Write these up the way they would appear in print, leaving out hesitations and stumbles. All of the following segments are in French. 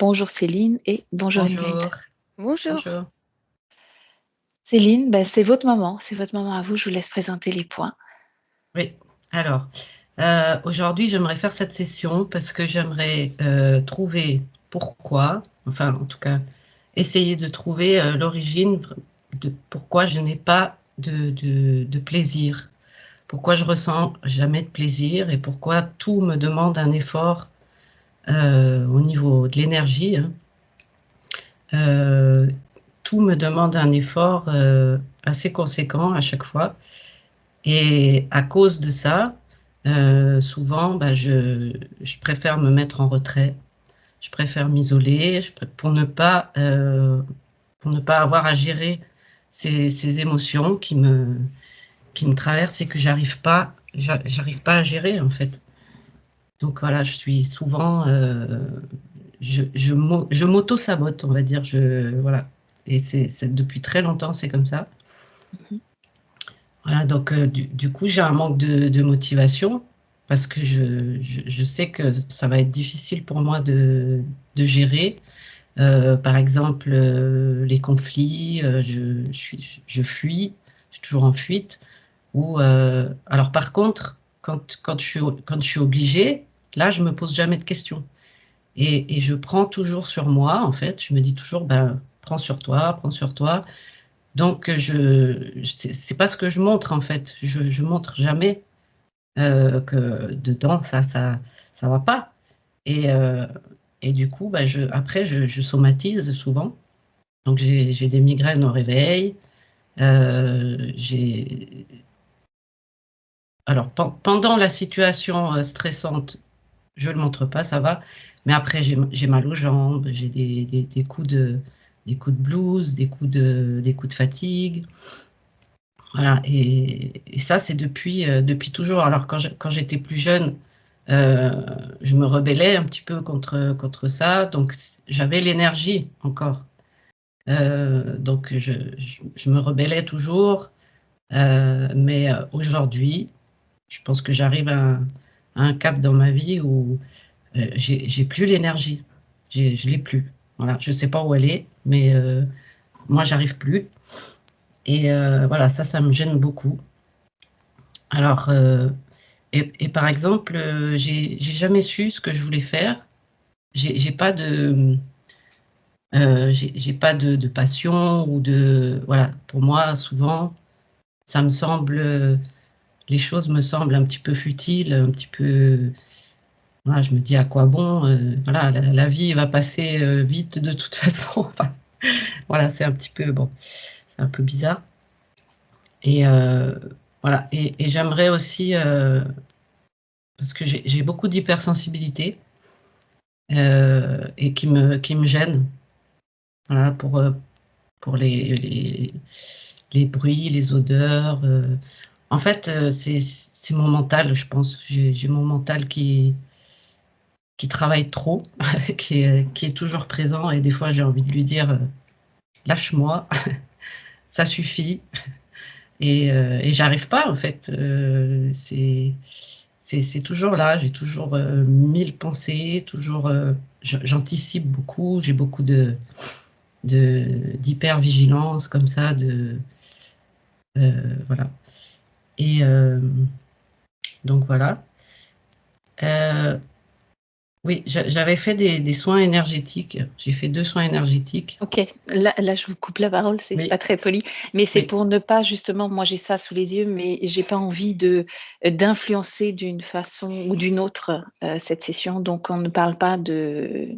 Bonjour Céline et bonjour Emmanuel. Bonjour. Bonjour. Bonjour. Céline, c'est votre moment à vous, je vous laisse présenter les points. Oui, alors, aujourd'hui, j'aimerais faire cette session parce que j'aimerais trouver pourquoi, enfin, en tout cas, essayer de trouver l'origine de pourquoi je n'ai pas de plaisir, pourquoi je ressens jamais de plaisir et pourquoi tout me demande un effort au niveau de l'énergie, hein. Tout me demande un effort assez conséquent à chaque fois. Et à cause de ça, souvent, je préfère me mettre en retrait. Je préfère m'isoler pour ne pas avoir à gérer ces émotions qui me traversent et que j'arrive pas à gérer, en fait. Donc voilà, je suis souvent, je m'auto-sabote, on va dire. Voilà. Et c'est depuis très longtemps, c'est comme ça. Voilà, donc du coup, j'ai un manque de motivation parce que je sais que ça va être difficile pour moi de gérer. Par exemple, les conflits, je fuis, je suis toujours en fuite. Alors par contre, quand je suis obligée, là, je me pose jamais de questions. Et je prends toujours sur moi, en fait. Je me dis toujours, ben, prends sur toi, prends sur toi. Donc, c'est pas ce que je montre, en fait. Je montre jamais que dedans, ça va pas. Et, euh, et du coup, bah, après, je somatise souvent. Donc, j'ai des migraines au réveil. J'ai... Alors, pendant la situation stressante, je le montre pas, ça va. Mais après, j'ai mal aux jambes, j'ai des des coups de blues, des coups de fatigue. Voilà, et ça, c'est depuis toujours. Alors, quand j'étais plus jeune, je me rebellais un petit peu contre ça, donc j'avais l'énergie encore. Donc, je me rebellais toujours, mais aujourd'hui, je pense que j'arrive à un cap dans ma vie où j'ai plus l'énergie. Je l'ai plus. Voilà, je sais pas où elle est, mais moi, j'arrive plus. Et voilà, ça me gêne beaucoup. Alors, et par exemple, j'ai jamais su ce que je voulais faire. J'ai pas j'ai pas de passion ou de voilà. Pour moi, souvent, ça me semble, les choses me semblent un petit peu futiles, un petit peu. Voilà, je me dis à quoi bon. Voilà, la vie va passer vite de toute façon. Enfin, voilà, c'est un petit peu bon, c'est un peu bizarre. Et voilà. Et j'aimerais aussi parce que j'ai beaucoup d'hypersensibilité. Et qui me gêne. Voilà, pour les bruits, les odeurs. En fait, c'est mon mental, je pense. J'ai mon mental qui travaille trop, qui est toujours présent. Et des fois, j'ai envie de lui dire lâche-moi, ça suffit. Et j'arrive pas, en fait. C'est toujours là, j'ai toujours mille pensées, toujours j'anticipe beaucoup, j'ai beaucoup d'hypervigilance comme ça, voilà. Et donc voilà. Euh, oui, j'avais fait des soins énergétiques. J'ai fait 2 soins énergétiques. Ok, là je vous coupe la parole, c'est Oui, pas très poli, mais c'est oui, pour ne pas justement, moi j'ai ça sous les yeux, mais j'ai pas envie d'influencer d'une façon ou d'une autre cette session, donc on ne parle pas de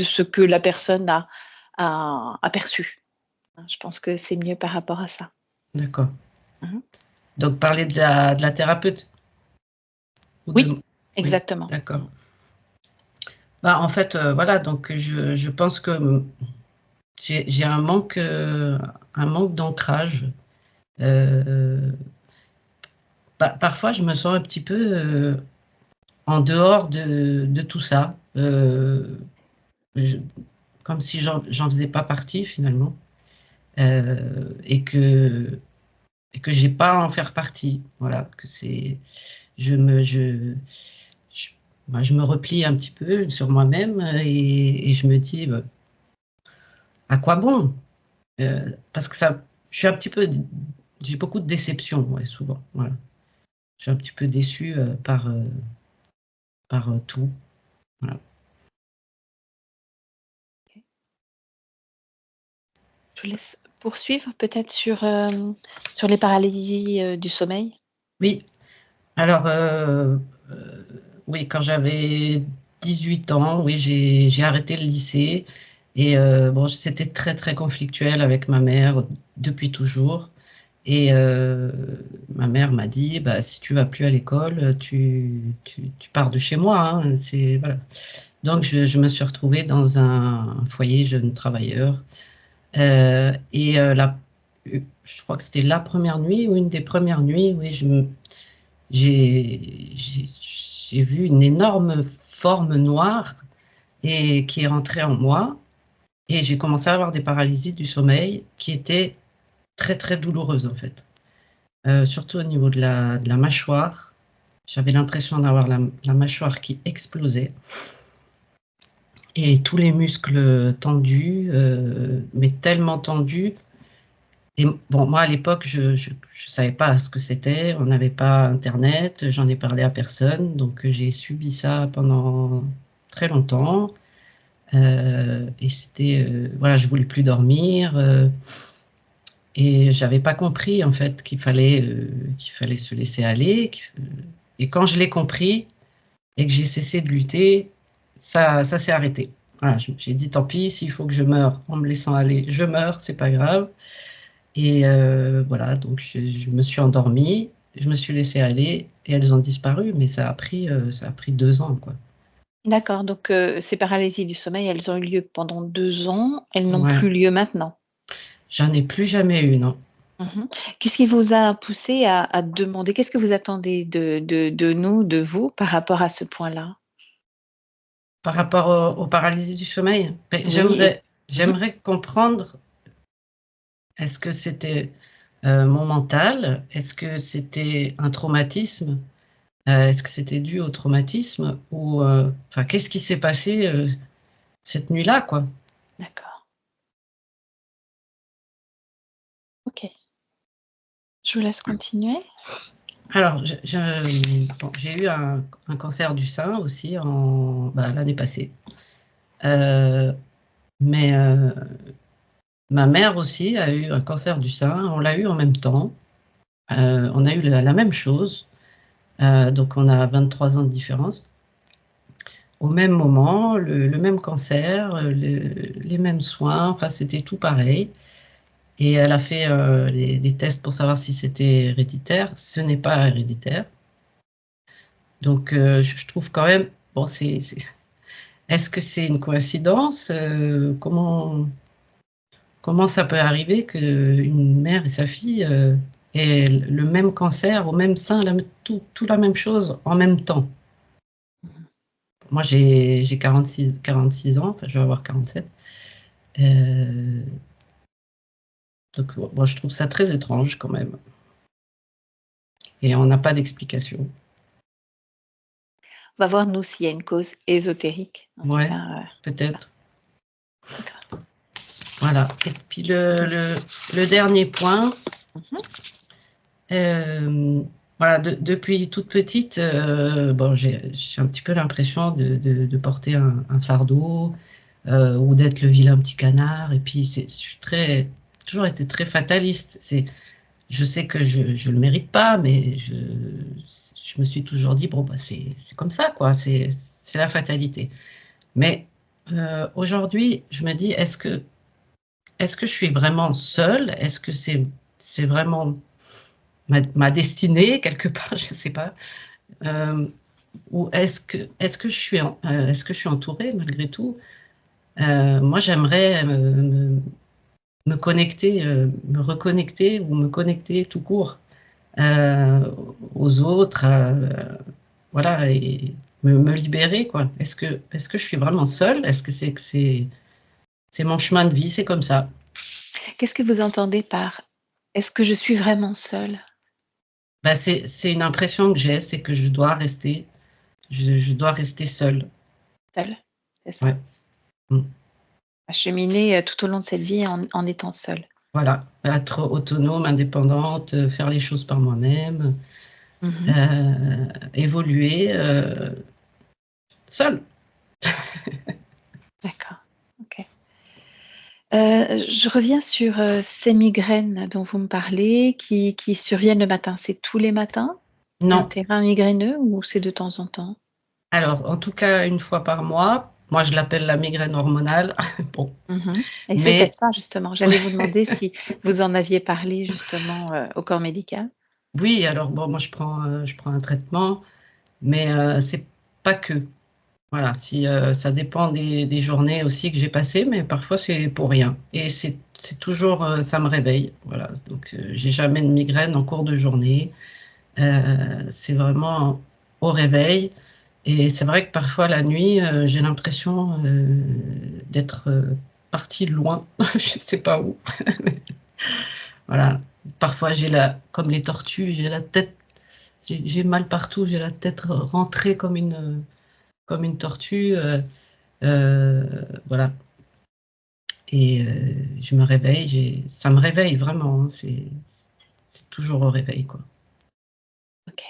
ce que la personne a aperçu. Je pense que c'est mieux par rapport à ça. d'accord. Mhm. Donc parler de la thérapeute ou Oui, de... Oui, exactement. d'accord. Bah, en fait, voilà, donc je pense que j'ai un manque d'ancrage. Euh, Parfois, je me sens un petit peu en dehors de tout ça, je- comme si j'en faisais pas partie finalement, et que j'ai pas à en faire partie. Voilà, que c'est, je me, je, bah, je me replie un petit peu sur moi-même et je me dis, bah, à quoi bon? Parce que ça, je suis un petit peu, j'ai beaucoup de déceptions, ouais, souvent. Voilà. Je suis un petit peu déçue par tout. Voilà. Je vous laisse poursuivre peut-être sur les paralysies du sommeil. Oui, alors, oui, quand j'avais 18 ans, oui, j'ai arrêté le lycée et bon, c'était très, très conflictuel avec ma mère depuis toujours et ma mère m'a dit: «Bah, si tu vas plus à l'école, tu pars de chez moi, hein, c'est voilà». Donc je me suis retrouvée dans un foyer jeunes travailleurs, et je crois que c'était la première nuit ou une des premières nuits, oui, j'ai j'ai j'ai vu une énorme forme noire et qui est rentrée en moi et j'ai commencé à avoir des paralysies du sommeil qui étaient très, très douloureuses, en fait. Surtout au niveau de la mâchoire. J'avais l'impression d'avoir la mâchoire qui explosait et tous les muscles tendus, mais tellement tendus et bon, moi, à l'époque, je savais pas ce que c'était. On n'avait pas internet, j'en ai parlé à personne, donc j'ai subi ça pendant très longtemps, et c'était, voilà, je voulais plus dormir, et j'avais pas compris, en fait, qu'il fallait se laisser aller, et quand je l'ai compris et que j'ai cessé de lutter, ça s'est arrêté. Voilà, j'ai dit: «Tant pis, s'il faut que je meure en me laissant aller, je meurs, c'est pas grave». Et voilà, donc je me suis endormie, je me suis laissée aller et elles ont disparu, mais ça a pris 2 ans, quoi. D'accord, donc ces paralysies du sommeil, elles ont eu lieu pendant 2 ans, elles n'ont Ouais, plus lieu maintenant? j'en ai plus jamais eu, non. Mmh. Qu'est-ce qui vous a poussé à demander? Qu'est-ce que vous attendez de nous, de vous, par rapport à ce point-là? Par rapport aux paralysies du sommeil, beh, Oui et mmh. j'aimerais comprendre, est-ce que c'était, mon mental? Est-ce que c'était un traumatisme? Est-ce que c'était dû au traumatisme ou, enfin, qu'est-ce qui s'est passé, cette nuit-là, quoi? D'accord, OK. Je vous laisse continuer. Alors, bon, j'ai eu un cancer du sein aussi bah, l'année passée. Heu, mais ma mère aussi a eu un cancer du sein. On l'a eu en même temps. On a eu la même chose, donc on a 23 ans de différence. Au même moment, le même cancer, les mêmes soins, enfin, c'était tout pareil et elle a fait, des tests pour savoir si c'était héréditaire. Ce n'est pas héréditaire. Donc je trouve quand même, bon, c'est est-ce que c'est une coïncidence? Comment ça peut arriver qu'une mère et sa fille, aient le même cancer au même sein, tout la même chose en même temps? Mmh. Moi, j'ai 46 ans, enfin, je vais avoir 47, heu, donc bon, je trouve ça très étrange quand même et on n'a pas d'explication. On va voir nous s'il y a une cause ésotérique. En tout Ouais, cas, voilà, peut-être, d'accord. voilà et puis Donc le dernier point. mmh. Voilà, depuis toute petite, bon, j'ai un petit peu l'impression de porter un fardeau, ou d'être le vilain petit canard et puis je suis toujours été très fataliste. Je sais que je le mérite pas, mais je me suis toujours dit: «Bon, bah, c'est comme ça, quoi, c'est la fatalité». Mais, aujourd'hui, je me dis: «Est-ce que je suis vraiment seule? Est-ce que c'est vraiment ma destinée quelque part, je sais pas, hem, ou est-ce que est-ce que je suis entourée malgré tout? Moi j'aimerais, me connecter, me reconnecter ou me connecter tout court, heu, aux autres, voilà et me libérer quoi. Est-ce que je suis vraiment seule? Est-ce que c'est mon chemin de vie, c'est comme ça? Qu'est-ce que vous entendez par: «Est-ce que je suis vraiment seule?» Bah, c'est une impression que j'ai, c'est que je dois rester Je dois rester seule. Seule, c'est ça. Ouais. Mm. À cheminer tout au long de cette vie en étant seule. Voilà, être autonome, indépendante, faire les choses par moi-même, évoluer seule. D'accord, ok. Je reviens sur ces migraines dont vous me parlez, qui surviennent le matin. C'est tous les matins? Il y a un Non. terrain migraineux ou c'est de temps en temps? Alors, en tout cas, une fois par mois. Moi, je l'appelle la migraine hormonale. Bon, Et c'est mais peut-être ça justement. J'allais vous demander si vous en aviez parlé justement au corps médical. oui, alors bon, moi, je prends un traitement, mais c'est pas que. Voilà, si ça dépend des journées aussi que j'ai passées, mais parfois c'est pour rien. Et c'est toujours, ça me réveille. Voilà, donc j'ai jamais de migraine en cours de journée. C'est vraiment au réveil. Et c'est vrai que parfois la nuit, j'ai l'impression d'être partie loin, je sais pas où. Voilà. Parfois comme les tortues, j'ai la tête, j'ai mal partout, j'ai la tête rentrée comme une tortue. Voilà. Et je me réveille, ça me réveille vraiment, hein, c'est toujours au réveil, quoi. Ok.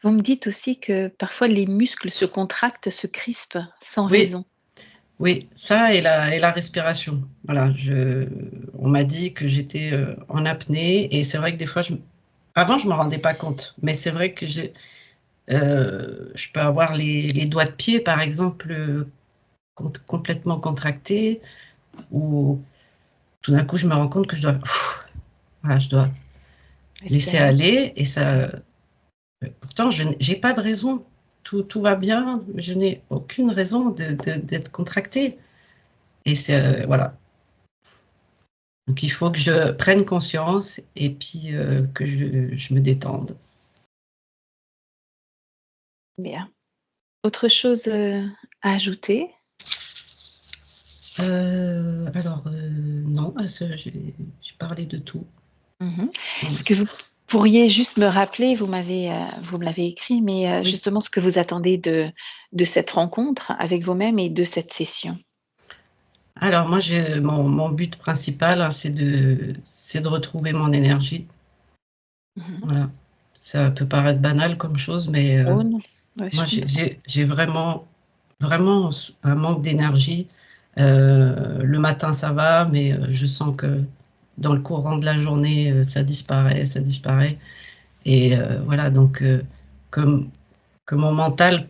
Vous me dites aussi que parfois les muscles se contractent, se crispent sans Oui, raison. oui, ça et la respiration. Voilà, on m'a dit que j'étais en apnée, et c'est vrai que des fois, avant, je me rendais pas compte, mais c'est vrai que je peux avoir les doigts de pied, par exemple, complètement contractés, ou tout d'un coup, je me rends compte que voilà, je dois laisser Respirer. aller, et ça. Pourtant, je n'ai pas de raison. Tout va bien. Je n'ai aucune raison d'être contractée. Et c'est voilà. Donc il faut que je prenne conscience, et puis que je me détende. Bien. Autre chose à ajouter? Alors non, j'ai parlé de tout. Est-ce que vous pourriez juste me rappeler, vous me l'avez écrit, mais Oui. justement ce que vous attendez de cette rencontre avec vous-même et de cette session? Alors moi, mon but principal, hein, c'est de retrouver mon énergie. Mmh. Voilà. Ça peut paraître banal comme chose, mais Oh non, ouais, je moi, comprends. j'ai vraiment, vraiment un manque d'énergie. Le matin, ça va, mais je sens que dans le courant de la journée, ça disparaît, ça disparaît. Et voilà, donc comme que mon mental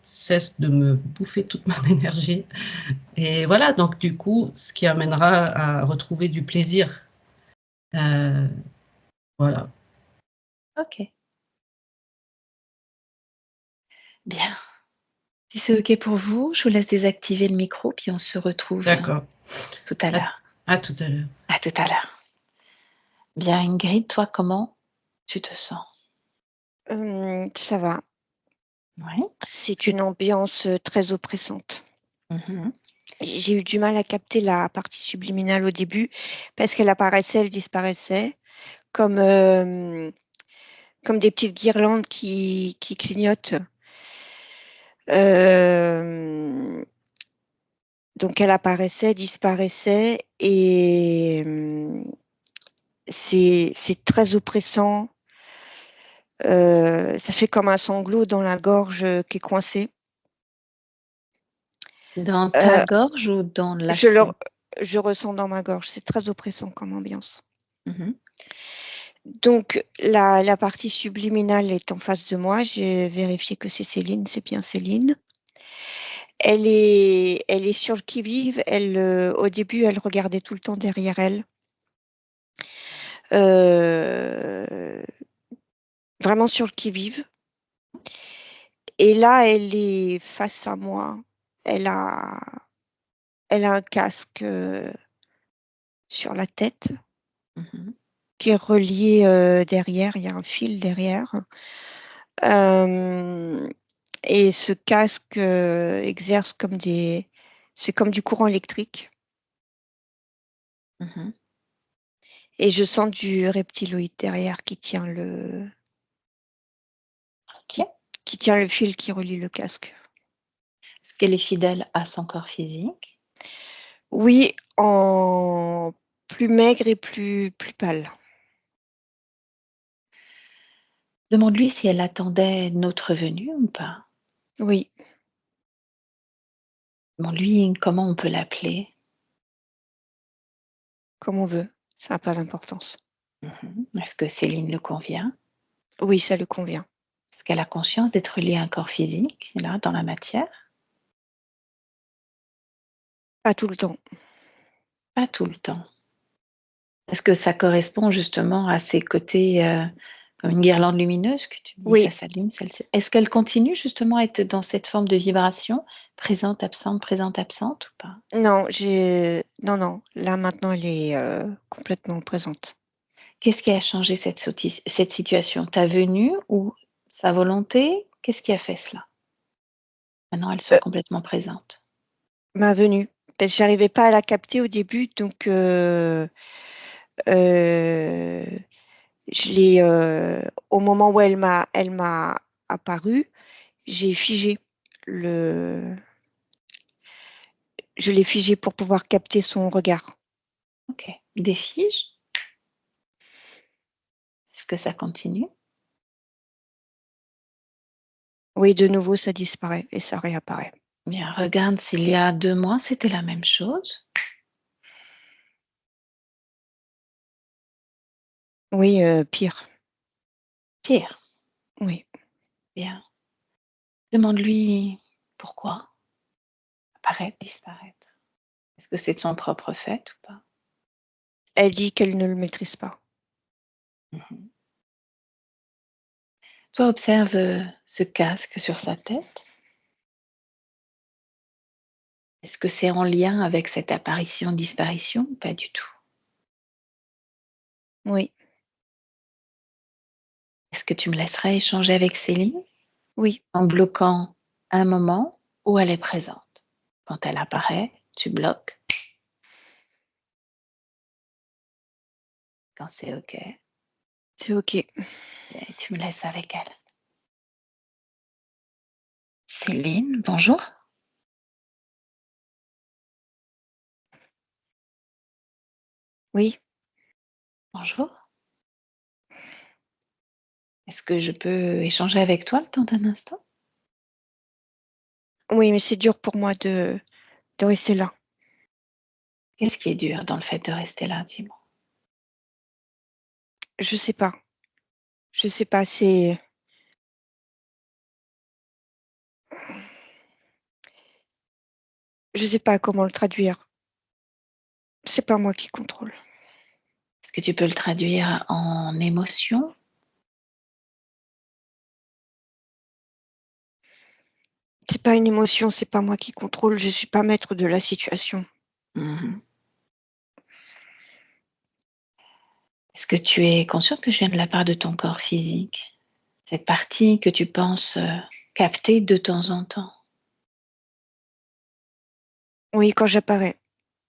cesse de me bouffer toute mon énergie. Et voilà, donc du coup, ce qui amènera à retrouver du plaisir. Heu, voilà. OK, bien. Si c'est OK pour vous, je vous laisse désactiver le micro, puis on se retrouve D'accord. tout à À l'heure. à tout à l'heure. À tout à l'heure. Bien Ingrid, toi, comment tu te sens? Ça va. Oui? C'est Tu une ambiance, très oppressante. Mmh. J'ai eu du mal à capter la partie subliminale au début parce qu'elle apparaissait, elle disparaissait comme, comme des petites guirlandes qui clignotent. Hem, donc elle apparaissait, disparaissait et c'est très oppressant. Ça fait comme un sanglot dans la gorge, qui est coincé. Dans ta Heu, gorge ou dans je le l'action? je ressens dans ma gorge, c'est très oppressant comme ambiance. Mmh. Donc la partie subliminale est en face de moi, j'ai vérifié que c'est Céline, c'est bien Céline. Elle est sur le qui-vive, au début, elle regardait tout le temps derrière elle. Heu, vraiment sur le qui-vive et là, elle est face à moi. Elle a elle a un casque, sur la tête Mmh. qui est relié, derrière, il y a un fil derrière. Hem Et ce casque, exerce comme des c'est comme du courant électrique Mmh. et je sens du reptiloïde derrière qui tient le qui OK. qui tient le fil qui relie le casque. Est-ce qu'elle est fidèle à son corps physique? Oui, en plus maigre et plus pâle. Demande-lui si elle attendait notre venue ou pas. Oui, Demande-lui comment on peut l'appeler. comme on veut, ça n'a pas d'importance. Est-ce que Céline le convient? Oui, ça lui convient. Est-ce qu'elle a conscience d'être liée à un corps physique, là, dans la matière? Pas tout le temps. Pas tout le temps. Est-ce que ça correspond justement à ces côtés, comme une guirlande lumineuse que tu me dis, ça Oui, s'allume, ça le est-ce qu'elle continue justement à être dans cette forme de vibration, présente, absente ou pas? non, non, là maintenant elle est complètement présente. Qu'est-ce qui a changé cette situation? Ta venue ou sa volonté? Qu'est-ce qui a fait cela? Maintenant, elle soit complètement présente. Ma venue, parce que j'arrivais pas à la capter au début, donc je l'ai, au moment où elle m'a apparu, j'ai figé le je l'ai figé pour pouvoir capter son regard. OK. Des figes? Est-ce que ça continue? Oui, de nouveau ça disparaît et ça réapparaît. Bien, regarde s'il y a 2 mois, c'était la même chose. Oui, pire, Pire. oui. Bien. Demande-lui pourquoi apparaître, disparaître. Est-ce que c'est de son propre fait ou pas? Elle dit qu'elle ne le maîtrise pas. Mmh. Toi, observe, ce casque sur sa tête. Est-ce que c'est en lien avec cette apparition-disparition ou pas du tout? Oui, Est-ce que tu me laisserais échanger avec Céline oui, en bloquant un moment où elle est présente? Quand elle apparaît, tu bloques. Quand c'est OK, c'est OK. et tu me laisses avec elle. Céline, bonjour. Oui, Bonjour. Est-ce que je peux échanger avec toi le temps d'un instant? oui, mais c'est dur pour moi de rester là. Qu'est-ce qui est dur dans le fait de rester là, dis-moi? Je sais pas, je sais pas, c'est je sais pas comment le traduire. C'est pas moi qui contrôle. Est-ce que tu peux le traduire en émotion? C'est pas une émotion, c'est pas moi qui contrôle, je suis pas maître de la situation. Mmh. Est-ce que tu es consciente que je viens de la part de ton corps physique? Cette partie que tu penses, capter de temps en temps? Oui, quand j'apparais.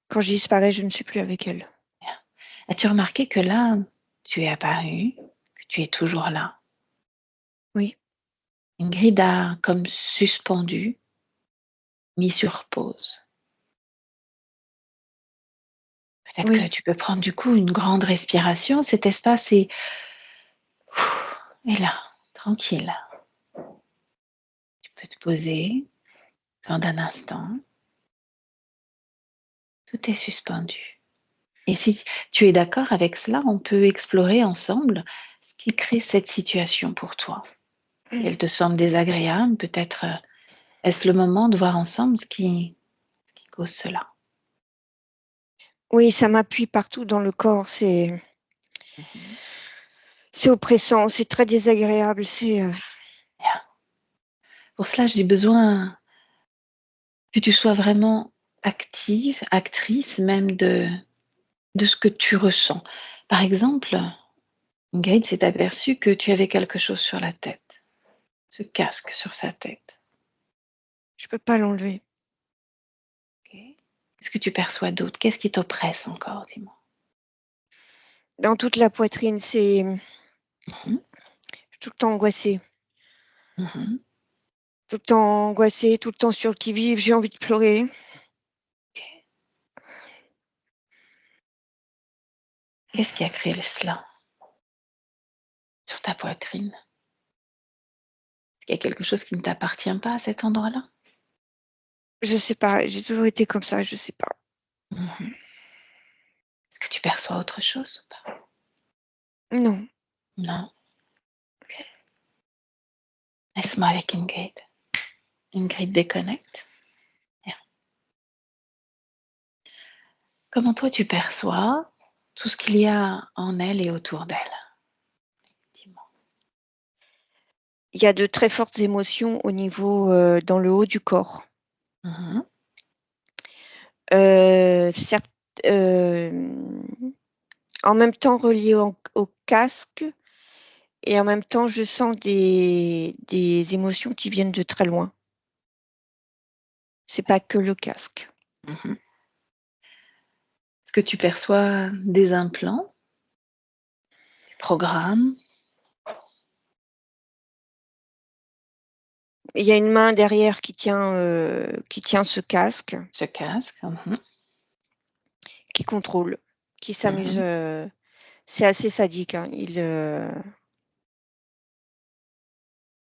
Quand je disparais, je ne suis plus avec elle. Bien. As-tu remarqué que là, tu es apparu, que tu es toujours là? Oui, Ingrid a comme suspendu, mis sur pause. Peut-être que oui, tu peux prendre du coup une grande respiration. Cet espace est là, tranquille. Tu peux te poser, temps d'un instant, tout est suspendu. Et si tu es d'accord avec cela, on peut explorer ensemble ce qui crée cette situation pour toi. Si elle te semble désagréable, peut-être est-ce le moment de voir ensemble ce qui cause cela. oui, ça m'appuie partout dans le corps, Mhm. c'est oppressant, c'est très désagréable, Bien. Pour cela, j'ai besoin que tu sois vraiment active, actrice même de ce que tu ressens. Par exemple, Ingrid s'est aperçue que tu avais quelque chose sur la tête, ce casque sur sa tête. je peux pas l'enlever. Ok. Qu'est-ce que tu perçois d'autre? Qu'est-ce qui t'oppresse encore, dis-moi? Dans toute la poitrine, c'est Mhm, tout le temps angoissée. mhm. Tout le temps angoissée, tout le temps sur le qui-vive, j'ai envie de pleurer. Qu'est-ce qui a créé cela sur ta poitrine? Est-ce qu'il y a quelque chose qui ne t'appartient pas à cet endroit-là? Je sais pas, j'ai toujours été comme ça, je sais pas. Mhm. Est-ce que tu perçois autre chose ou pas? Non. Non. Ok. Laisse-moi avec Ingrid. Ingrid déconnecte. Bien. Comment toi tu perçois tout ce qu'il y a en elle et autour d'elle? Dis-moi. Il y a de très fortes émotions au niveau dans le haut du corps. Mhm. Certes, en même temps relié au casque et en même temps je sens des émotions qui viennent de très loin. C'est pas que le casque. Mhm. Est-ce que tu perçois des implants, des programmes? Il y a une main derrière qui tient ce casque, Ce casque? Mhm. qui contrôle, qui s'amuse. Mhm. C'est assez sadique, hein.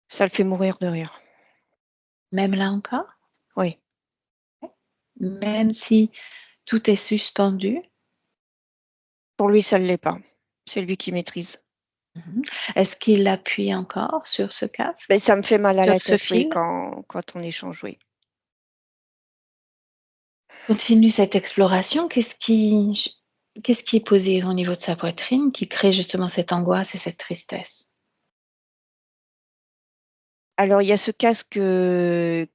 Ça le fait mourir de rire. Même là encore? Oui. Même si tout est suspendu? Pour lui, ça ne l'est pas. C'est lui qui maîtrise. Mhm. Est-ce qu'il appuie encore sur ce casque? Mais ça me fait mal à Sur la ce tête, oui, fil? quand on échange, oui. Continue cette exploration. Qu'est-ce qui est posé au niveau de sa poitrine qui crée justement cette angoisse et cette tristesse? Alors, il y a ce casque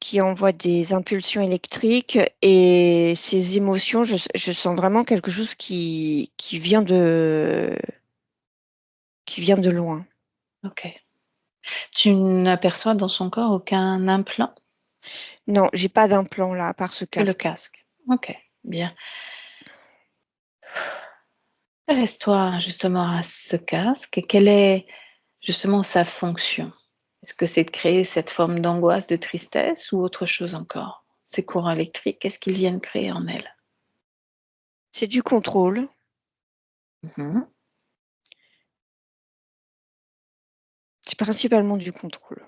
qui envoie des impulsions électriques et ces émotions, je sens vraiment quelque chose qui vient de loin. Ok. Tu n'aperçois dans son corps aucun implant Non, j'ai pas d'implant là, à part ce que le casque. casque. Ok, bien. Intéresse-toi justement à ce casque. Quelle est justement sa fonction? Est-ce que c'est de créer cette forme d'angoisse, de tristesse ou autre chose encore? Ces courants électriques, qu'est-ce qu'ils viennent créer en elle? C'est du contrôle. Mhm. C'est principalement du contrôle.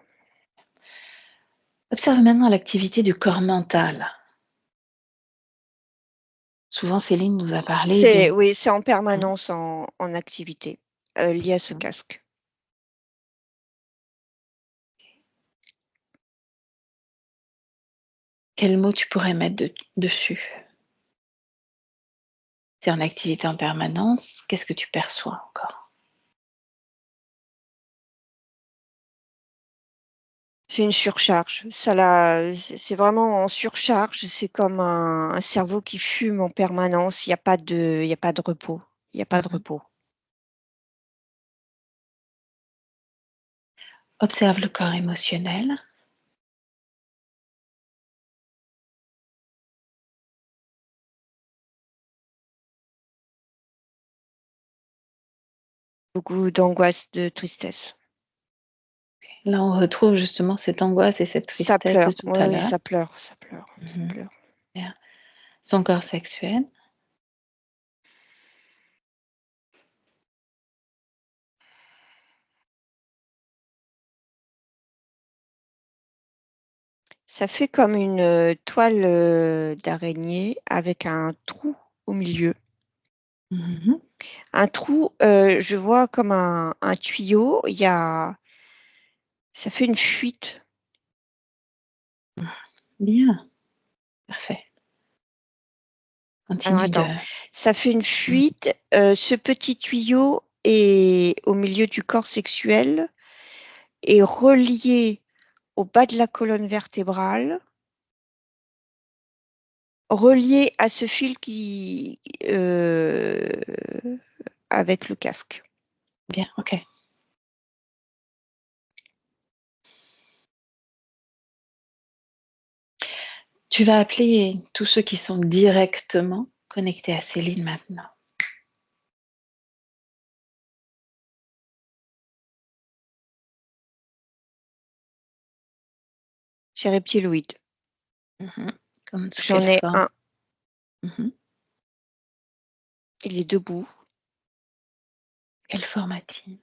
Observe maintenant l'activité du corps mental. Souvent, Céline nous a parlé d'une... Oui, c'est en Mhm. permanence en activité liée à ce Mhm. casque. Quel mot tu pourrais mettre dessus? C'est en activité en permanence. Qu'est-ce que tu perçois encore? C'est une surcharge. C'est vraiment en surcharge. C'est comme un cerveau qui fume en permanence. Il y a pas de repos. Il n'y a pas de Mhm. repos. Observe le corps émotionnel. Beaucoup d'angoisse, de tristesse. Là, on retrouve justement cette angoisse et cette Ça tristesse de pleure. tout Oui, à oui, l'heure. ça pleure, ça pleure, ça Mhm. pleure. Bien. Son corps sexuel. Ça fait comme une toile d'araignée avec un trou au milieu. Mhm. Un trou, je vois comme un tuyau. Ça fait une fuite. Bien. Parfait. Alors Continue de... attends, ça fait une fuite. Ce petit tuyau est au milieu du corps sexuel et relié au bas de la colonne vertébrale, relié à ce fil avec le casque. Bien, ok. Tu vas appeler tous ceux qui sont directement connectés à Céline maintenant. Chez Reptiloid. Comme sous J'en quelle ai forme? un. Il est debout. Quelle forme a-t-il?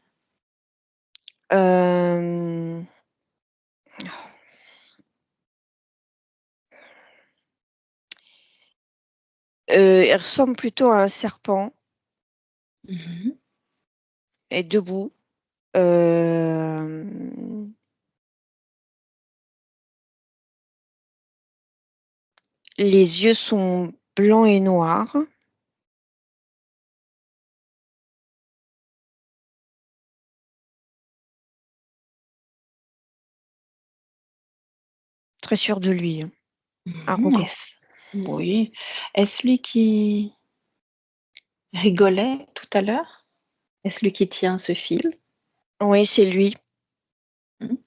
Il ressemble plutôt à un serpent. Mhm. Et debout. Les yeux sont blancs et noirs. Très sûr de lui. Arrogant. Oui. Est-ce lui qui rigolait tout à l'heure? Est-ce lui qui tient ce fil? Oui, c'est lui. Mhm.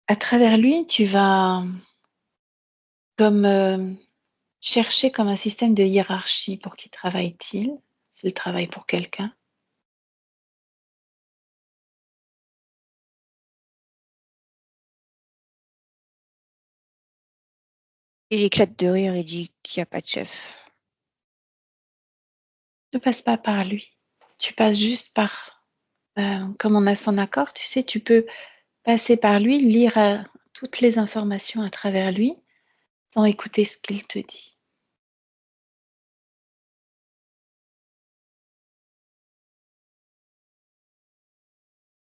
À travers lui, tu vas comme chercher comme un système de hiérarchie. Pour qui travaille-t-il? S'il travaille pour quelqu'un? Il éclate de rire et dit qu'il n'y a pas de chef. Ne passe pas par lui. Tu passes juste par, comme on a son accord, tu sais, tu peux passer par lui, lire toutes les informations à travers lui, sans écouter ce qu'il te dit.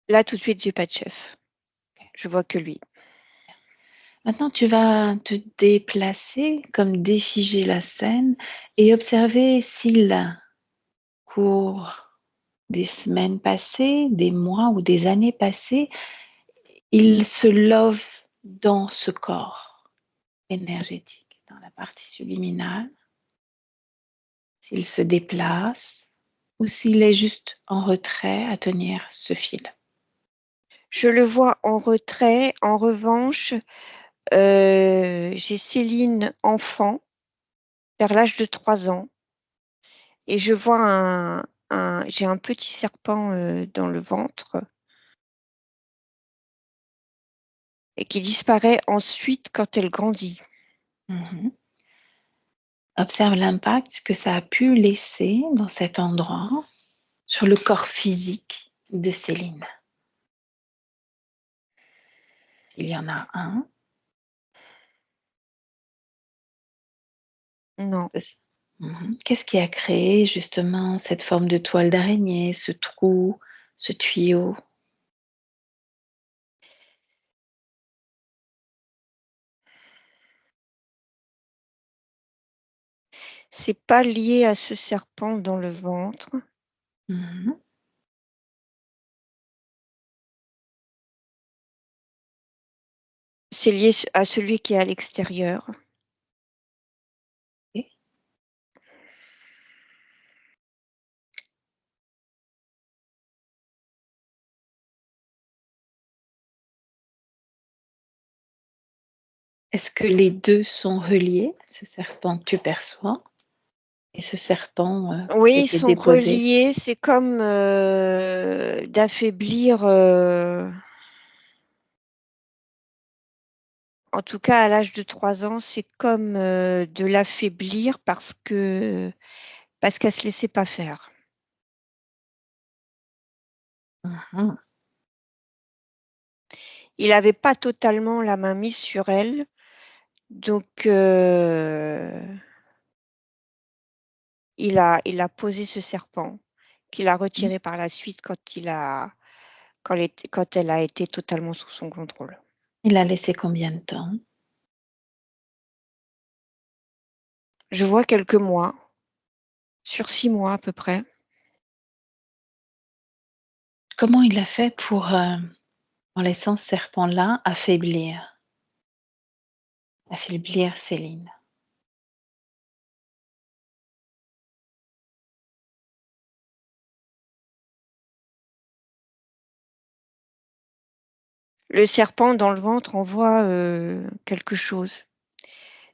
Là, tout de suite, j'ai pas de chef. Je vois que lui. Maintenant, tu vas te déplacer, comme défiger la scène et observer s'il court des semaines passées, des mois ou des années passées, il se love dans ce corps énergétique, dans la partie subliminale, s'il se déplace ou s'il est juste en retrait à tenir ce fil. Je le vois en retrait. En revanche, j'ai Céline enfant, vers l'âge de 3 ans, et je vois j'ai un petit serpent dans le ventre et qui disparaît ensuite quand elle grandit. Mhm. Observe l'impact que ça a pu laisser dans cet endroit sur le corps physique de Céline. Il y en a un. Non. Qu'est-ce qui a créé justement cette forme de toile d'araignée, ce trou, ce tuyau? C'est pas lié à ce serpent dans le ventre. Mhm. C'est lié à celui qui est à l'extérieur. Et est-ce que les deux sont reliés, ce serpent que tu perçois et ce serpent Oui, qui ils était sont déposé? reliés. C'est comme d'affaiblir, en tout cas à l'âge de 3 ans, c'est comme de l'affaiblir parce qu'elle se laissait pas faire. Mhm. Il n'avait pas totalement la main mise sur elle, donc il a posé ce serpent qu'il a retiré par la suite quand elle a été totalement sous son contrôle. Il a laissé combien de temps? Je vois quelques mois, sur 6 mois à peu près. Comment il a fait pour, en laissant ce serpent-là, affaiblir Céline? Le serpent dans le ventre envoie quelque chose.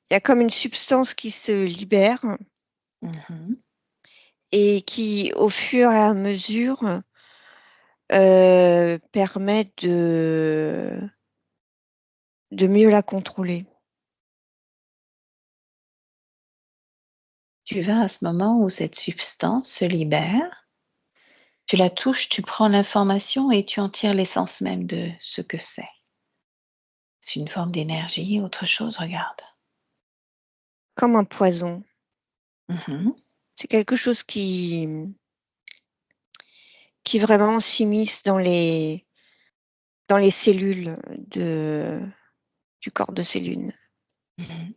Il y a comme une substance qui se libère Mhm. et qui, au fur et à mesure, permet de mieux la contrôler. Tu vas à ce moment où cette substance se libère, tu la touches, tu prends l'information et tu en tires l'essence même de ce que c'est. C'est une forme d'énergie, autre chose, regarde. Comme un poison. Mhm. C'est quelque chose qui vraiment s'immisce dans les cellules du corps de Céline. Mhm.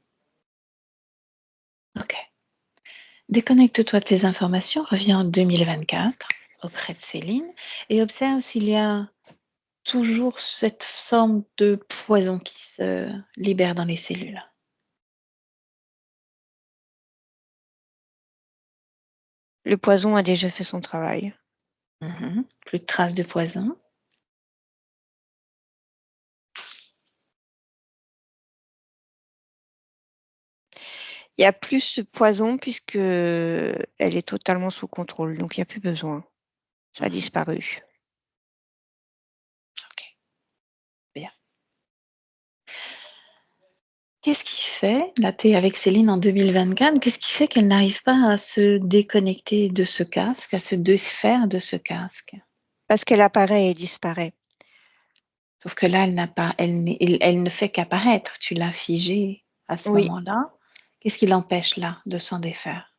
Ok. Déconnecte-toi de tes informations, reviens en 2024 auprès de Céline et observe s'il y a toujours cette forme de poison qui se libère dans les cellules. Le poison a déjà fait son travail. Mhm. Plus de traces de poison. Il y a plus de poison puisque elle est totalement sous contrôle, donc il n'y a plus besoin. Ça a disparu. Ok, bien. Qu'est-ce qui fait, là tu es avec Céline en 2024, qu'est-ce qui fait qu'elle n'arrive pas à se déconnecter de ce casque, à se défaire de ce casque? Parce qu'elle apparaît et disparaît. Sauf que là, elle n'a pas, elle ne fait qu'apparaître. Tu l'as figée à ce Oui, moment-là. Qu'est-ce qui l'empêche là de s'en défaire?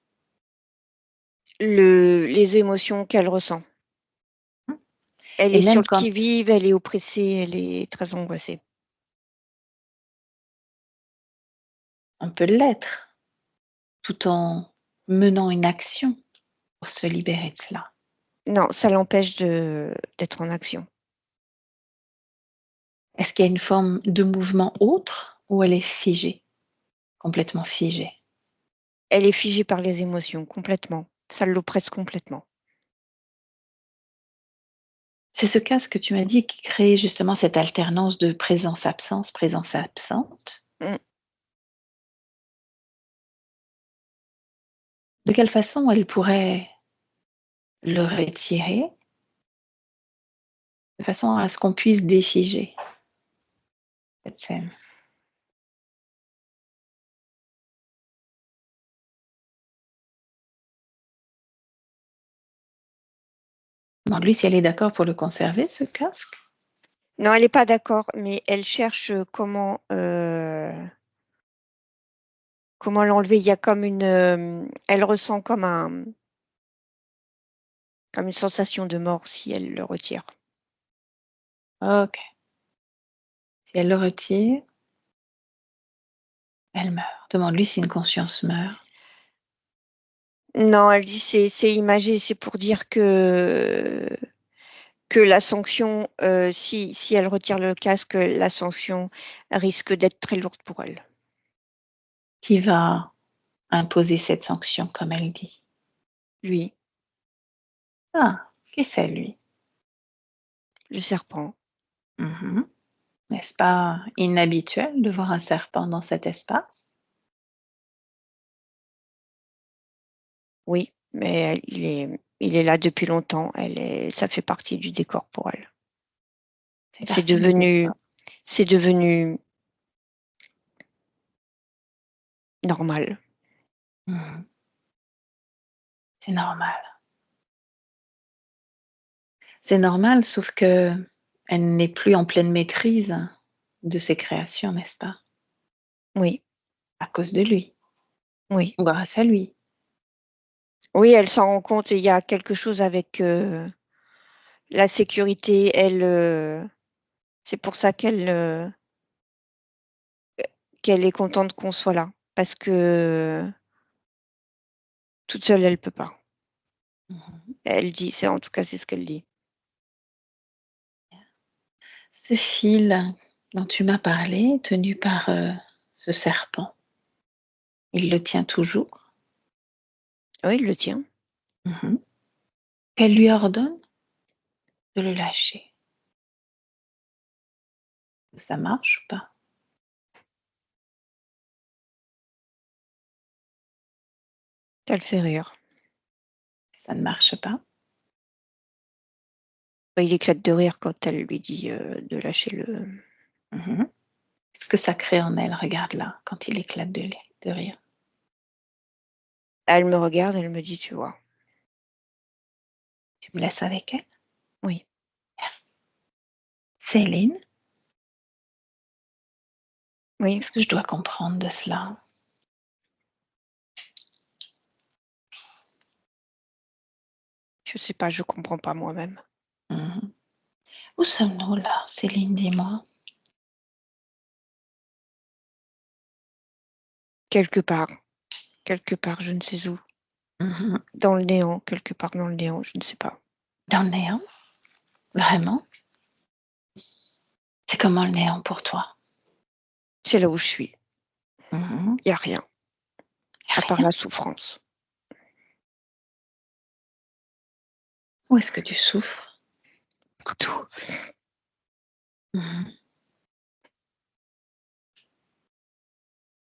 les émotions qu'elle ressent. Elle Et est sur même le quand qui-vive, elle est oppressée, elle est très angoissée. on peut l'être, tout en menant une action pour se libérer de cela. Non, ça l'empêche d'être en action. Est-ce qu'il y a une forme de mouvement autre ou elle est figée, complètement figée? Elle est figée par les émotions, complètement. Ça l'oppresse complètement. C'est ce casque que tu m'as dit qui crée justement cette alternance de présence-absence, présence-absente. Mm. De quelle façon elle pourrait le retirer de façon à ce qu'on puisse défiger cette scène? Demande-lui si elle est d'accord pour le conserver, ce casque. Non, elle n'est pas d'accord, mais elle cherche comment l'enlever. Il y a comme elle ressent comme une sensation de mort si elle le retire. Ok. Si elle le retire, elle meurt. Demande-lui si une conscience meurt. Non, elle dit c'est imagé, c'est pour dire que la sanction, si elle retire le casque, la sanction risque d'être très lourde pour elle. Qui va imposer cette sanction, comme elle dit? Lui, Ah, qui c'est lui? le serpent. Mhm. N'est-ce pas inhabituel de voir un serpent dans cet espace? Oui, mais il est là depuis longtemps. Ça fait partie du décor pour elle. Fait C'est partie du devenu, décor. c'est devenu normal. Mhm. C'est normal. C'est normal, sauf que elle n'est plus en pleine maîtrise de ses créations, n'est-ce pas? Oui, À cause de lui, oui. ou grâce à lui. Oui, elle s'en rend compte. Il y a quelque chose avec la sécurité. C'est pour ça qu'elle est contente qu'on soit là, parce que toute seule, elle peut pas. Mhm. Elle dit, c'est en tout cas, c'est ce qu'elle dit. Ce fil dont tu m'as parlé, tenu par ce serpent, il le tient toujours. Oui, il le tient. Mhm. Qu'elle lui ordonne de le lâcher. Ça marche ou pas? Ça le fait rire. Ça ne marche pas. Il éclate de rire quand elle lui dit de lâcher le... Mhm. Qu'est-ce que ça crée en elle? Regarde là, quand il éclate de rire. Elle me regarde, elle me dit, tu vois. Tu me laisses avec elle? Oui. Céline, Oui. qu'est-ce que je dois comprendre de cela? Je sais pas, je comprends pas moi-même. Mhm. Où sommes-nous là, Céline, dis-moi? Quelque part, je ne sais où. Mhm. Dans le néant, quelque part dans le néant, je ne sais pas. Dans le néant? Vraiment? C'est comment le néant pour toi? C'est là où je suis. Mhm. Il n'y a rien, à part Rien? la souffrance. Où est-ce que tu souffres? Partout. Mhm.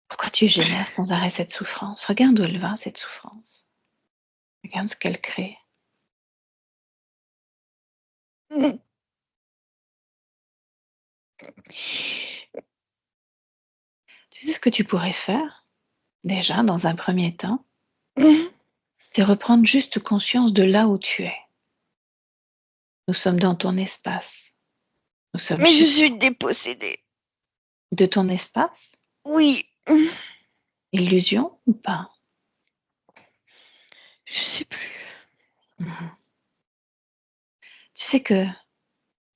Pourquoi tu génères sans arrêt cette souffrance? Regarde où elle va, cette souffrance. Regarde ce qu'elle crée. Tu sais ce que tu pourrais faire, déjà, dans un premier temps? C'est reprendre juste conscience de là où tu es. Nous sommes dans ton espace. Nous sommes Mais je chez suis toi. dépossédée. De ton espace? Oui. Illusion ou pas? Je sais plus. Mhm. Tu sais que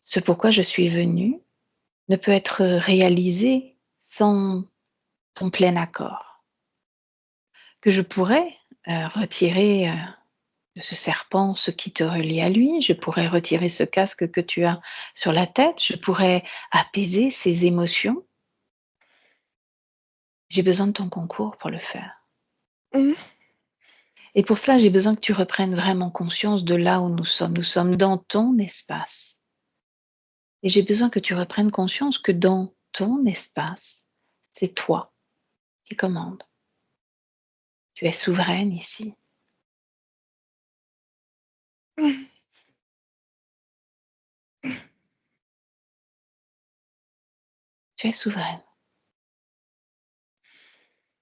ce pourquoi je suis venue ne peut être réalisé sans ton plein accord. Que je pourrais retirer de ce serpent ce qui te relie à lui, je pourrais retirer ce casque que tu as sur la tête, je pourrais apaiser ces émotions. J'ai besoin de ton concours pour le faire. Mhm. Et pour cela, j'ai besoin que tu reprennes vraiment conscience de là où nous sommes. Nous sommes dans ton espace. Et j'ai besoin que tu reprennes conscience que dans ton espace, c'est toi qui commandes. Tu es souveraine ici. Tu es souveraine.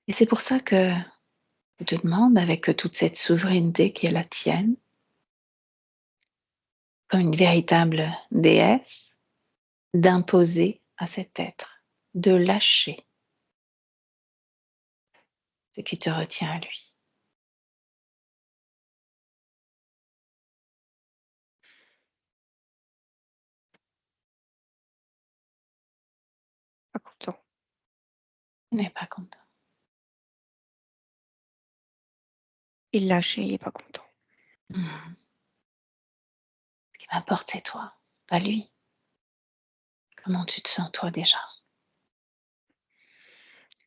Et c'est pour ça que je te demande, avec toute cette souveraineté qui est la tienne, comme une véritable déesse, d'imposer à cet être, de lâcher ce qui te retient à lui. Pas content. Tu n'es pas content. Il lâche et il est pas content. Mhm. Ce qui m'importe, c'est toi, pas lui. Comment tu te sens, toi, déjà?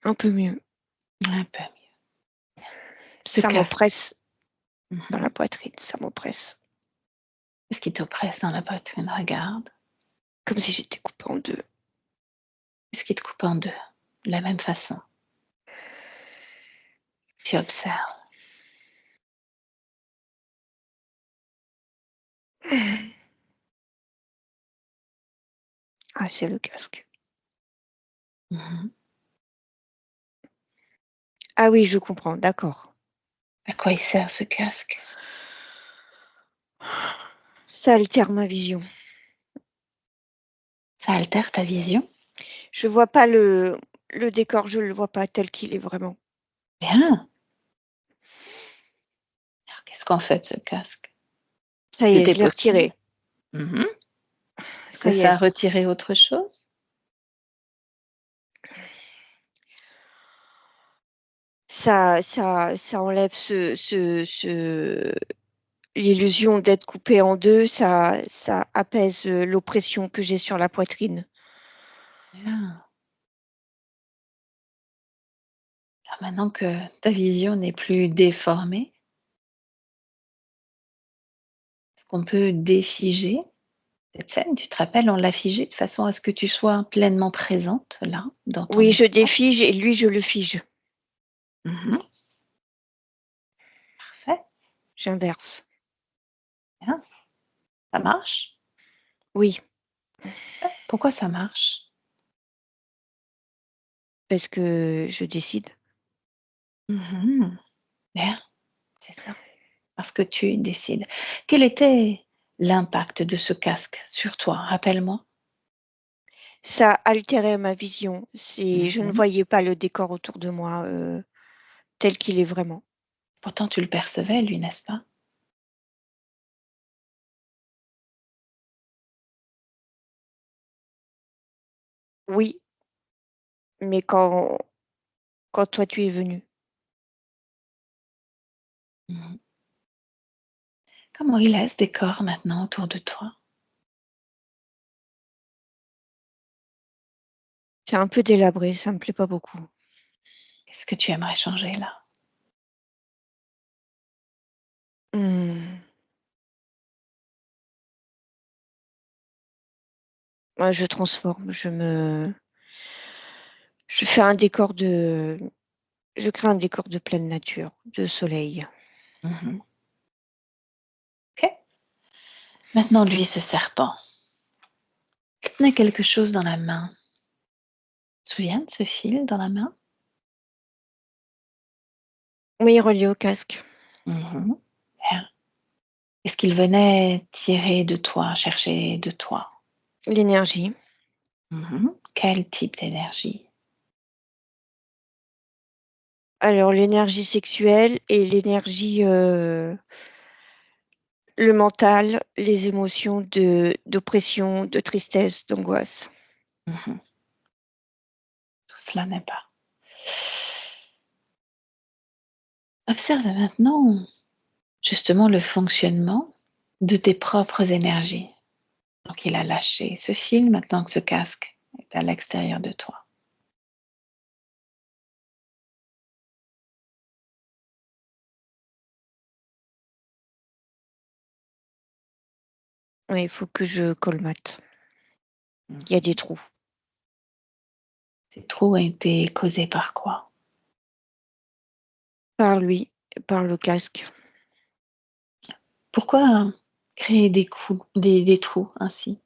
Un peu mieux. Un peu mieux. Ce Ça casque. m'oppresse dans la Mhm. poitrine, ça m'oppresse. Qu'est-ce qui t'oppresse dans la poitrine? Regarde. Comme si j'étais coupée en deux. Qu'est-ce qui te coupe en deux? De la même façon. Tu observes. Ah, c'est le casque. Mhm. Ah oui, je comprends, d'accord. À quoi il sert ce casque? Ça altère ma vision. Ça altère ta vision? Je vois pas le décor, je le vois pas tel qu'il est vraiment. Bien. Alors, qu'est-ce qu'on fait de ce casque? Ça y est, C'était je l'ai possible. retiré. Mhm. Est-ce que Ça y ça a est. retiré autre chose? Ça enlève l'illusion d'être coupé en deux, ça apaise l'oppression que j'ai sur la poitrine. Bien. Alors maintenant que ta vision n'est plus déformée, est-ce qu'on peut défiger cette scène? Tu te rappelles, on l'a figée de façon à ce que tu sois pleinement présente là, dans ton Oui, je espace. défige et lui, je le fige. Mhm. Parfait. J'inverse. Bien. Ça marche? Oui, Pourquoi ça marche? parce que je décide. Mhm. Bien, c'est ça. Parce que tu décides. Quel était l'impact de ce casque sur toi? Rappelle-moi. Ça altérait ma vision. Je ne Mhm. voyais pas le décor autour de moi tel qu'il est vraiment. Pourtant, tu le percevais, lui, n'est-ce pas? Oui, mais quand toi tu es venu. Mhm. Comment il est ce décor maintenant autour de toi? C'est un peu délabré, ça me plaît pas beaucoup. Qu'est-ce que tu aimerais changer là? Hmm. Moi, je transforme, je fais un décor je crée un décor de pleine nature, de soleil. Mhm. Ok. Maintenant, lui, ce serpent. Il tenait quelque chose dans la main. Tu te souviens de ce fil dans la main? Oui, relié au casque. Mhm. Bien. Est-ce qu'il venait tirer de toi, chercher de toi? L'énergie. Mhm. Quel type d'énergie? Alors, l'énergie sexuelle et l'énergie, le mental, les émotions d'oppression, de tristesse, d'angoisse. Mhm. Tout cela n'est pas. Observe maintenant justement le fonctionnement de tes propres énergies. Donc il a lâché ce fil maintenant que ce casque est à l'extérieur de toi. Oui, il faut que je colmate. Mhm. Il y a des trous. Ces trous ont été causés par quoi? Par lui, par le casque. Pourquoi créer des trous ainsi?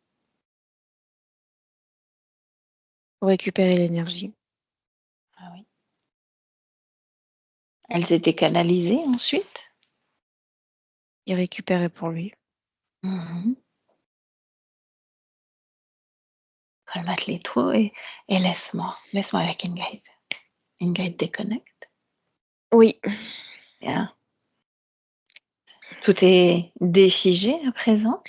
Pour récupérer l'énergie. Ah oui. Elles étaient canalisées ensuite? Il récupérait pour lui. Mhm. Colmate les trous et laisse-moi avec Ingrid. Ingrid déconnecte. Oui, Bien. Tout est défigé à présent?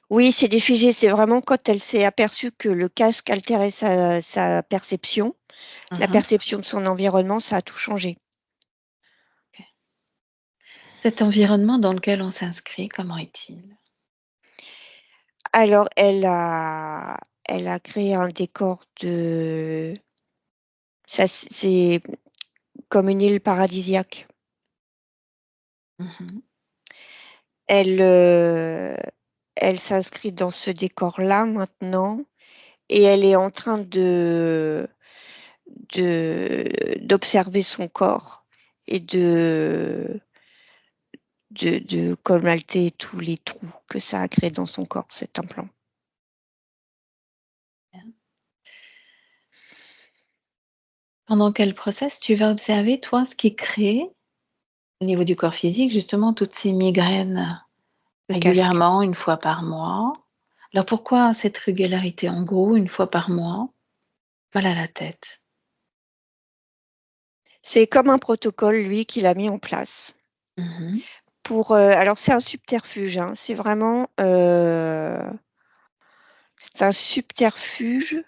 oui, c'est défigé. C'est vraiment quand elle s'est aperçue que le casque altérait sa perception, la Mhm. perception de son environnement, ça a tout changé. Ok. Cet environnement dans lequel on s'inscrit, comment est-il? Alors, elle a créé un décor c'est comme une île paradisiaque. Mhm. Elle, elle s'inscrit dans ce décor-là maintenant et elle est en train d'observer son corps et de colmater tous les trous que ça a créé dans son corps, cet implant. Bien. Pendant quel process tu vas observer, toi, ce qui crée, au niveau du corps physique, justement, toutes ces migraines Le casque. régulièrement, une fois par mois? Alors pourquoi cette régularité? En gros, une fois par mois, mal à la tête. C'est comme un protocole, lui, qu'il a mis en place. Mhm. Alors c'est un subterfuge, hein, c'est un subterfuge,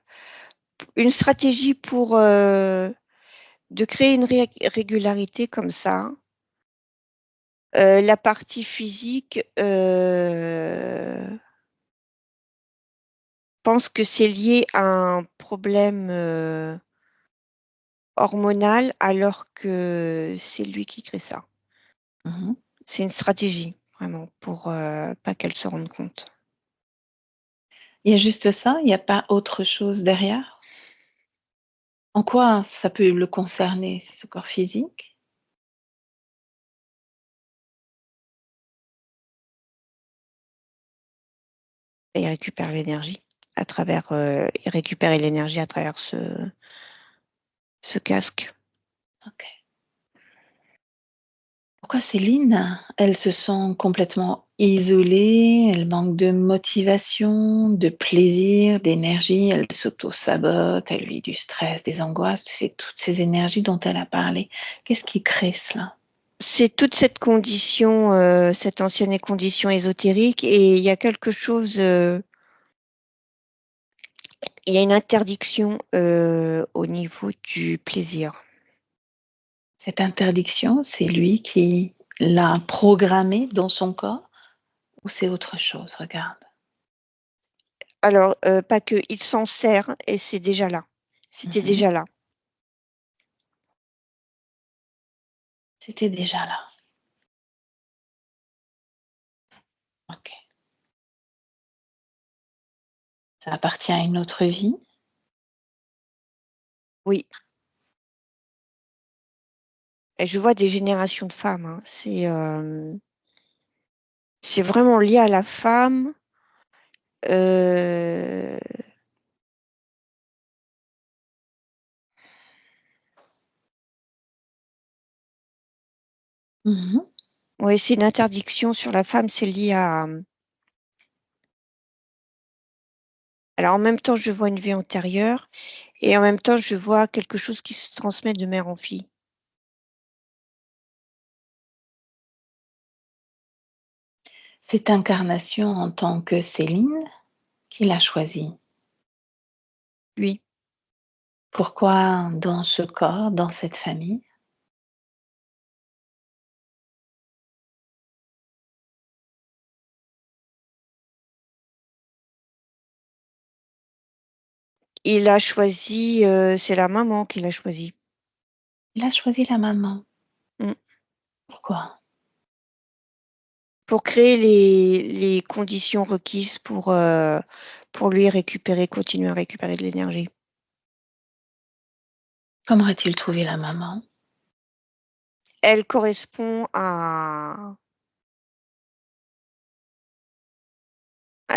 une stratégie pour de créer une régularité comme ça. La partie physique, pense que c'est lié à un problème hormonal alors que c'est lui qui crée ça. Mhm. C'est une stratégie, vraiment, pour pas qu'elle se rende compte. Il y a juste ça? Il n'y a pas autre chose derrière? En quoi ça peut le concerner, ce corps physique? Et il récupère l'énergie à travers, il récupère l'énergie à travers ce casque. Ok. Pourquoi Céline, elle se sent complètement isolée, elle manque de motivation, de plaisir, d'énergie, elle s'auto-sabote, elle vit du stress, des angoisses, tu sais, toutes ces énergies dont elle a parlé. Qu'est-ce qui crée cela? C'est toute cette condition, cette ancienne condition ésotérique, et il y a quelque chose, il y a une interdiction au niveau du plaisir. Cette interdiction, c'est lui qui l'a programmée dans son corps ou c'est autre chose? Regarde. Alors, pas que, il s'en sert et c'est déjà là. C'était Mhm. déjà là. C'était déjà là. Ok. Ça appartient à une autre vie. Oui. Et je vois des générations de femmes, hein. C'est vraiment lié à la femme. Euh, Mhm. Oui, c'est une interdiction sur la femme, c'est lié à. Alors en même temps, je vois une vie antérieure et en même temps, je vois quelque chose qui se transmet de mère en fille. Cette incarnation en tant que Céline, qui l'a choisie? Lui, Pourquoi dans ce corps, dans cette famille? il a choisi, c'est la maman qui l'a choisi. Il a choisi la maman. Mm. Pourquoi? Pour créer les conditions requises pour lui récupérer, continuer à récupérer de l'énergie. Comment a-t-il trouvé la maman? Elle correspond à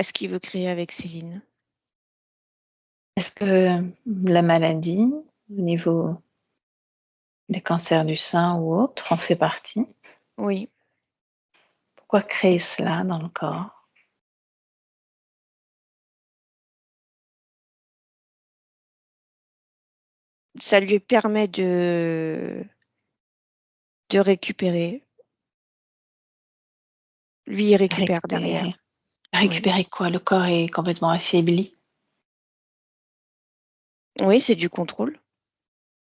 ce qu'il veut créer avec Céline. Est-ce que la maladie, au niveau des cancers du sein ou autre, en fait partie? Oui, Pourquoi créer cela dans le corps? ça lui permet de récupérer. Lui, il récupère derrière. Récupérer. Oui, Récupérer quoi? Le corps est complètement affaibli. oui, c'est du contrôle.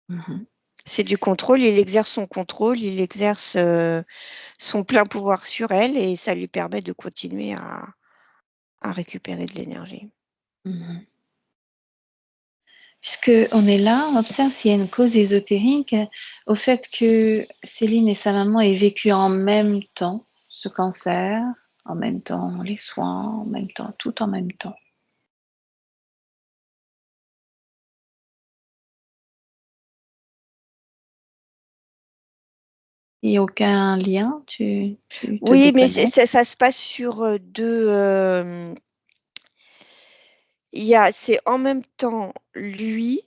Mhm. C'est du contrôle, il exerce son contrôle, il exerce son plein pouvoir sur elle et ça lui permet de continuer à récupérer de l'énergie. Mhm. Puisqu'on est là, on observe s'il y a une cause ésotérique au fait que Céline et sa maman aient vécu en même temps ce cancer, en même temps les soins, en même temps, tout en même temps. Il n'y a aucun lien, tu te Oui, mais déconnectes. ça se passe sur deux. C'est en même temps lui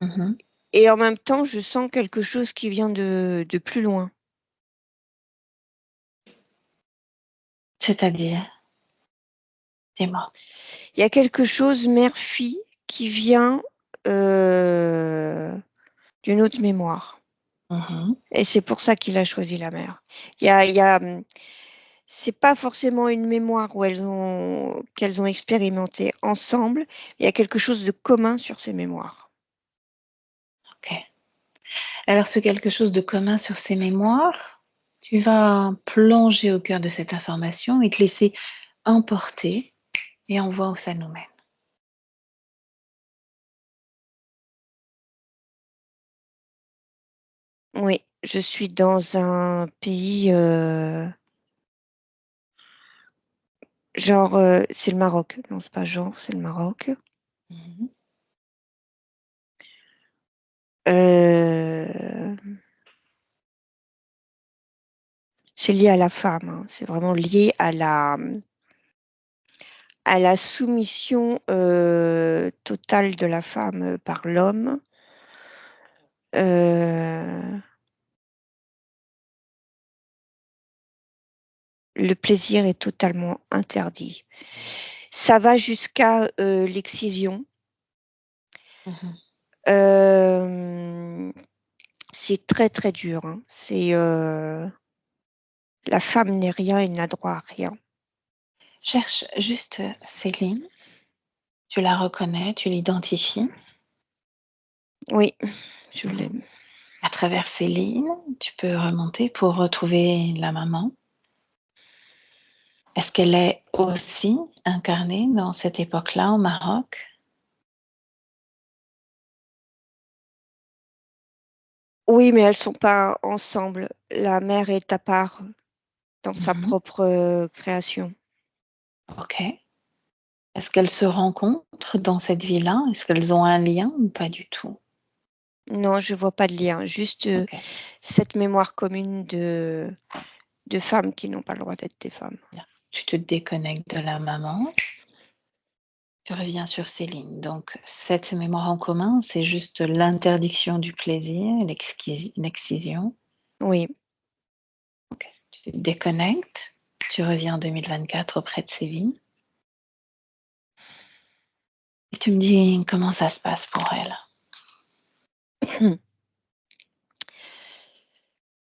Mhm. et en même temps, je sens quelque chose qui vient de plus loin. C'est-à-dire, dis-moi. Il y a quelque chose mère-fille qui vient d'une autre mémoire. Mhm. Et c'est pour ça qu'il a choisi la mère. C'est pas forcément une mémoire où qu'elles ont expérimenté ensemble. Il y a quelque chose de commun sur ces mémoires. Ok. Alors, ce quelque chose de commun sur ces mémoires, tu vas plonger au cœur de cette information et te laisser emporter et on voit où ça nous mène. Oui, je suis dans un pays genre, c'est le Maroc. Non, c'est pas genre, c'est le Maroc. Mhm. Euh, c'est lié à la femme, hein. C'est vraiment lié à la soumission totale de la femme par l'homme. Le plaisir est totalement interdit. Ça va jusqu'à l'excision. C'est très très dur. Hein. C'est la femme n'est rien, elle n'a droit à rien. Cherche juste Céline. Tu la reconnais, tu l'identifies. Oui, je l'aime. À travers Céline, tu peux remonter pour retrouver la maman. Est-ce qu'elle est aussi incarnée dans cette époque-là au Maroc? Oui, mais elles sont pas ensemble. La mère est à part dans sa propre création. Ok. Est-ce qu'elles se rencontrent dans cette vie-là? Est-ce qu'elles ont un lien ou pas du tout? Non, je vois pas de lien. Juste Ok. cette mémoire commune de femmes qui n'ont pas le droit d'être des femmes. Bien. Tu te déconnectes de la maman. Tu reviens sur Céline. Donc, cette mémoire en commun, c'est juste l'interdiction du plaisir, l'excision. Oui. Ok. Tu te déconnectes. Tu reviens en 2024 auprès de Céline. Et tu me dis comment ça se passe pour elle.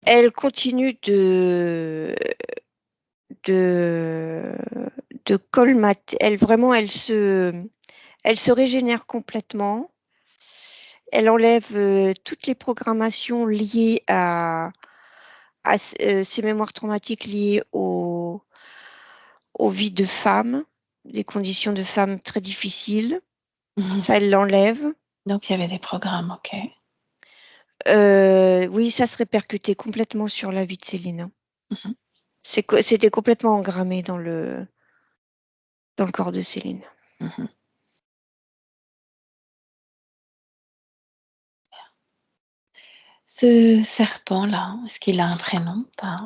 Elle continue de colmater. Elle se régénère complètement. Elle enlève toutes les programmations liées à ces mémoires traumatiques liées aux vies de femmes, des conditions de femmes très difficiles. Ça, elle l'enlève. Donc, il y avait des programmes, ok. Oui, ça se répercutait complètement sur la vie de Céline. Mhm. C'était complètement engrammé dans le corps de Céline. Mhm. Ce serpent-là, est-ce qu'il a un prénom ou pas?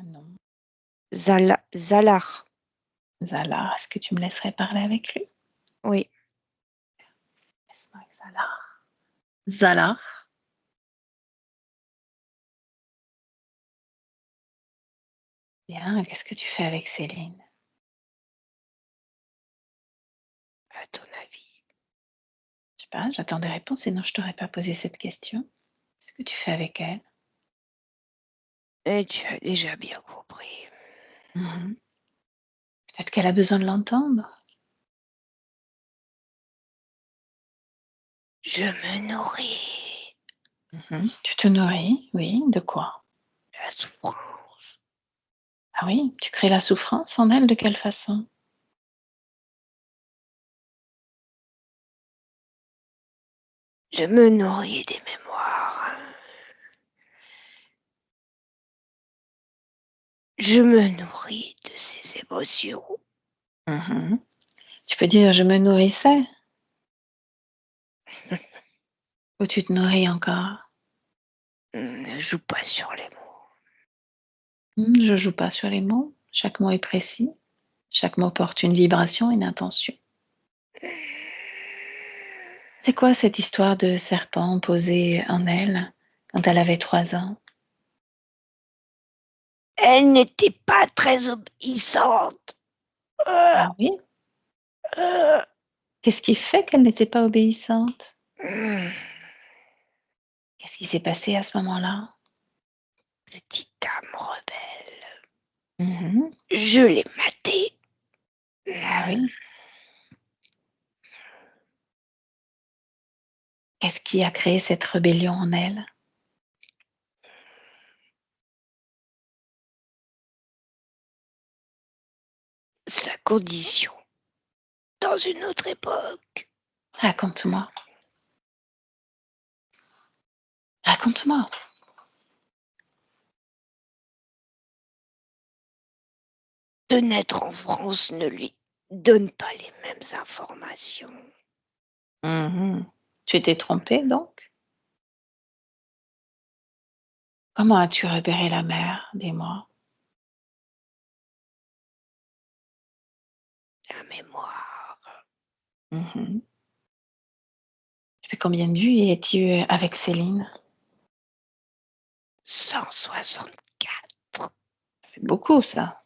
Non. Zalar. Zalar, est-ce que tu me laisserais parler avec lui? Oui. Laisse-moi avec Zalar. Zalar. Bien, qu'est-ce que tu fais avec Céline? À ton avis? Je sais pas, j'attends des réponses, sinon je t'aurais pas posé cette question. Qu'est-ce que tu fais avec elle? Et tu as déjà bien compris. Mhm. Peut-être qu'elle a besoin de l'entendre. Je me nourris. Mhm. Tu te nourris, oui, de quoi? La souffrance. Ah oui, tu crées la souffrance en elle, de quelle façon? Je me nourris des mémoires. Je me nourris de ces émotions. Mhm. Tu peux dire je me nourrissais ou tu te nourris encore? Ne joue pas sur les mots. Je joue pas sur les mots. Chaque mot est précis. Chaque mot porte une vibration, une intention. C'est quoi cette histoire de serpent posé en elle quand elle avait 3 ans? Elle n'était pas très obéissante. Ah oui? Qu'est-ce qui fait qu'elle n'était pas obéissante? Qu'est-ce qui s'est passé à ce moment-là? Petite âme rebelle. Mhm. Je l'ai matée. Ah oui. Qu'est-ce qui a créé cette rébellion en elle? Sa condition dans une autre époque. Raconte-moi. Raconte-moi. De naître en France ne lui donne pas les mêmes informations. Mhm. Tu t'es trompée donc? Comment as-tu repéré la mère? Dis-moi. la mémoire. Mhm. Depuis combien de vues es-tu avec Céline? 164. C'est beaucoup, ça.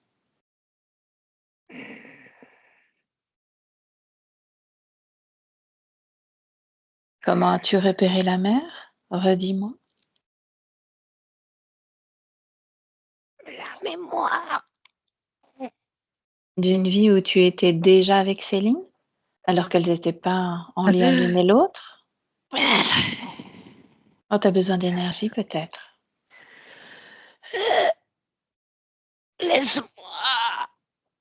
Comment as-tu repéré la mère? Redis-moi. La mémoire. D'une vie où tu étais déjà avec Céline, alors qu'elles n'étaient pas en lien l'une et l'autre? Oh, tu as besoin d'énergie peut-être. Laisse-moi.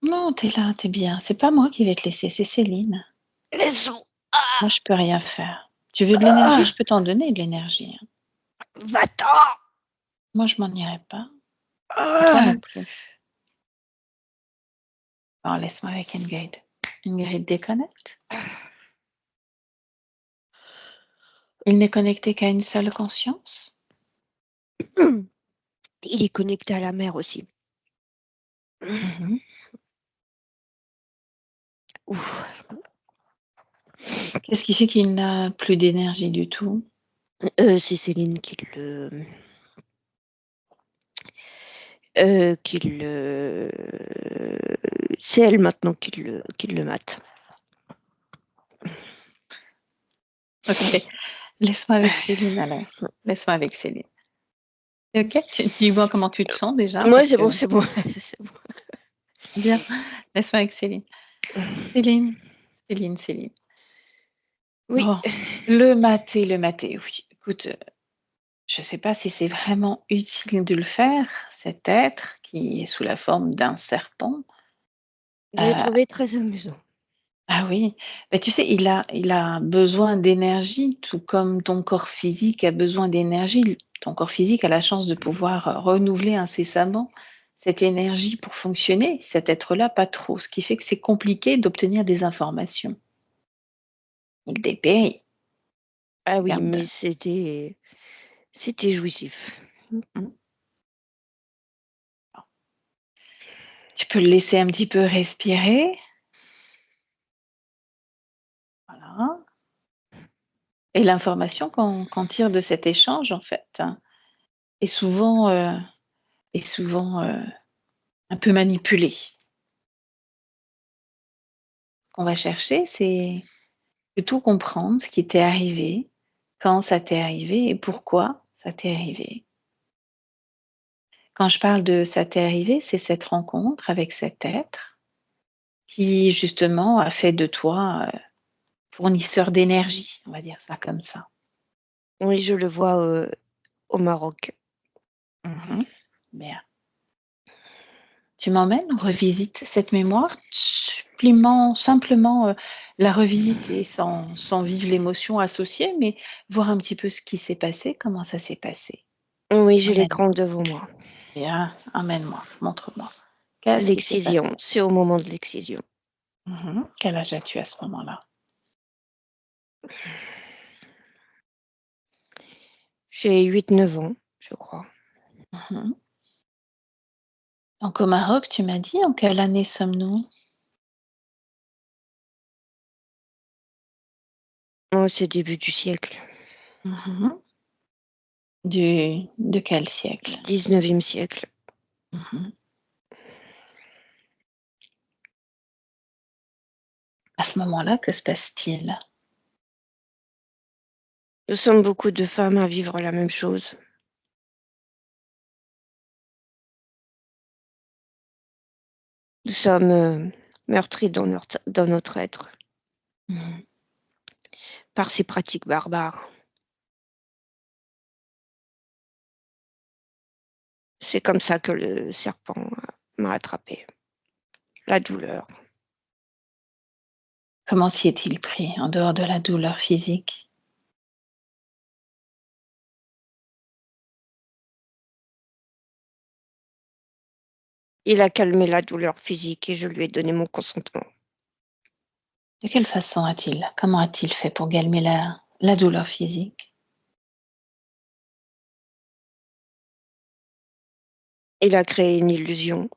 Non, tu es là, tu es bien. C'est pas moi qui vais te laisser, c'est Céline. Laisse-moi. Moi, je peux rien faire. Tu veux de l'énergie? Je peux t'en donner de l'énergie, hein. Va-t'en. Moi, je m'en irai pas. Et toi non plus. Alors, laisse-moi avec Ingrid. Ingrid déconnecte. Il n'est connecté qu'à une seule conscience. Il est connecté à la mer aussi. Mhm. Ouf. Qu'est-ce qui fait qu'il n'a plus d'énergie du tout? C'est Céline qui le c'est elle maintenant qui le mate. Ok, laisse-moi avec Céline alors. Laisse-moi avec Céline. Ok, dis-moi comment tu te sens déjà. Moi, Parce c'est que... bon, c'est bon. C'est bon. Bien, laisse-moi avec Céline. Céline, Céline, Céline. Oui. Bon, le mater, oui. Écoute, je ne sais pas si c'est vraiment utile de le faire, cet être qui est sous la forme d'un serpent. J'ai trouvé très amusant. Ah oui, mais tu sais, il a besoin d'énergie, tout comme ton corps physique a besoin d'énergie. Ton corps physique a la chance de pouvoir renouveler incessamment cette énergie pour fonctionner. Cet être-là, pas trop, ce qui fait que c'est compliqué d'obtenir des informations. Il dépérit. Ah oui, Regarde. mais c'était jouissif. Mmh. Tu peux le laisser un petit peu respirer. Voilà. Et l'information qu'on tire de cet échange, en fait, hein, est souvent, un peu manipulée. Ce qu'on va chercher, c'est de tout comprendre, ce qui t'est arrivé, quand ça t'est arrivé et pourquoi ça t'est arrivé. Quand je parle de ça t'est arrivé, c'est cette rencontre avec cet être qui, justement, a fait de toi, fournisseur d'énergie, on va dire ça comme ça. Oui, je le vois, au Maroc. Mmh. Bien. Tu m'emmènes, on revisite cette mémoire, simplement, la revisiter sans vivre l'émotion associée, mais voir un petit peu ce qui s'est passé, comment ça s'est passé. Oui, j'ai Emmène. l'écran devant moi. Bien, emmène-moi, montre-moi. Qu'est-ce qui s'est passé? L'excision, c'est au moment de l'excision. Quel âge as-tu à ce moment-là? J'ai 8-9 ans, je crois. Mmh. Donc au Maroc, tu m'as dit, en quelle année sommes-nous? Oh, c'est début du siècle, Mmh. De quel siècle? 19e siècle. Mmh. À ce moment-là, que se passe-t-il? Nous sommes beaucoup de femmes à vivre la même chose. Nous sommes, meurtries dans notre être Mmh. par ces pratiques barbares. C'est comme ça que le serpent m'a attrapée. La douleur. Comment s'y est-il pris, en dehors de la douleur physique? Il a calmé la douleur physique et je lui ai donné mon consentement. De quelle façon comment a-t-il fait pour calmer la douleur physique? Il a créé une illusion.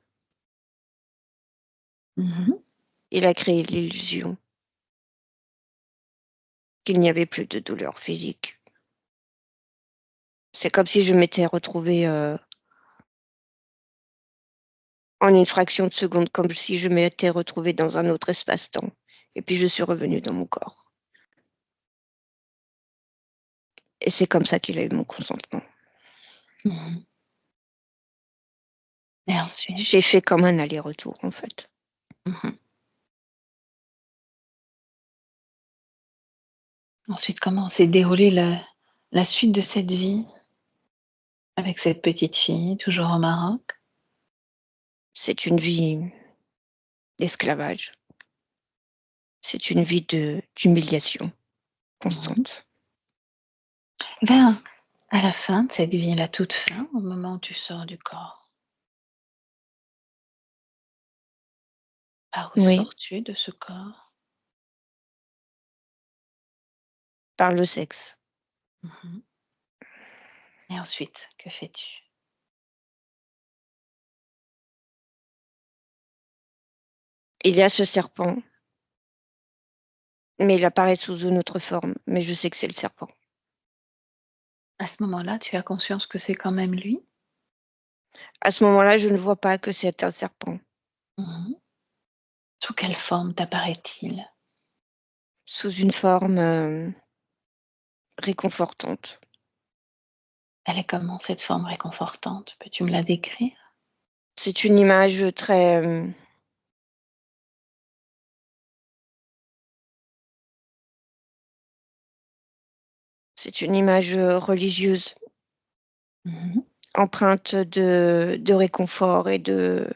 Mmh. Il a créé l'illusion qu'il n'y avait plus de douleur physique. C'est comme si je m'étais retrouvée en une fraction de seconde, comme si je m'étais retrouvée dans un autre espace-temps. Et puis je suis revenue dans mon corps. Et c'est comme ça qu'il a eu mon consentement. Mhm. Et ensuite? J'ai fait comme un aller-retour, en fait. Mhm. Ensuite, comment s'est déroulée la suite de cette vie avec cette petite fille, toujours au Maroc? C'est une vie d'esclavage. C'est une vie d'humiliation constante. Ben, à la fin de cette vie, la toute fin, au moment où tu sors du corps, par où Oui, sors-tu de ce corps? par le sexe. Mhm. Et ensuite, que fais-tu? Il y a ce serpent, mais il apparaît sous une autre forme. Mais je sais que c'est le serpent. À ce moment-là, tu as conscience que c'est quand même lui? À ce moment-là, je ne vois pas que c'est un serpent. Mhm. Sous quelle forme t'apparaît-il? Sous une forme réconfortante. Elle est comment cette forme réconfortante? Peux-tu me la décrire? C'est une image très... c'est une image religieuse, Mhm. empreinte de réconfort et de...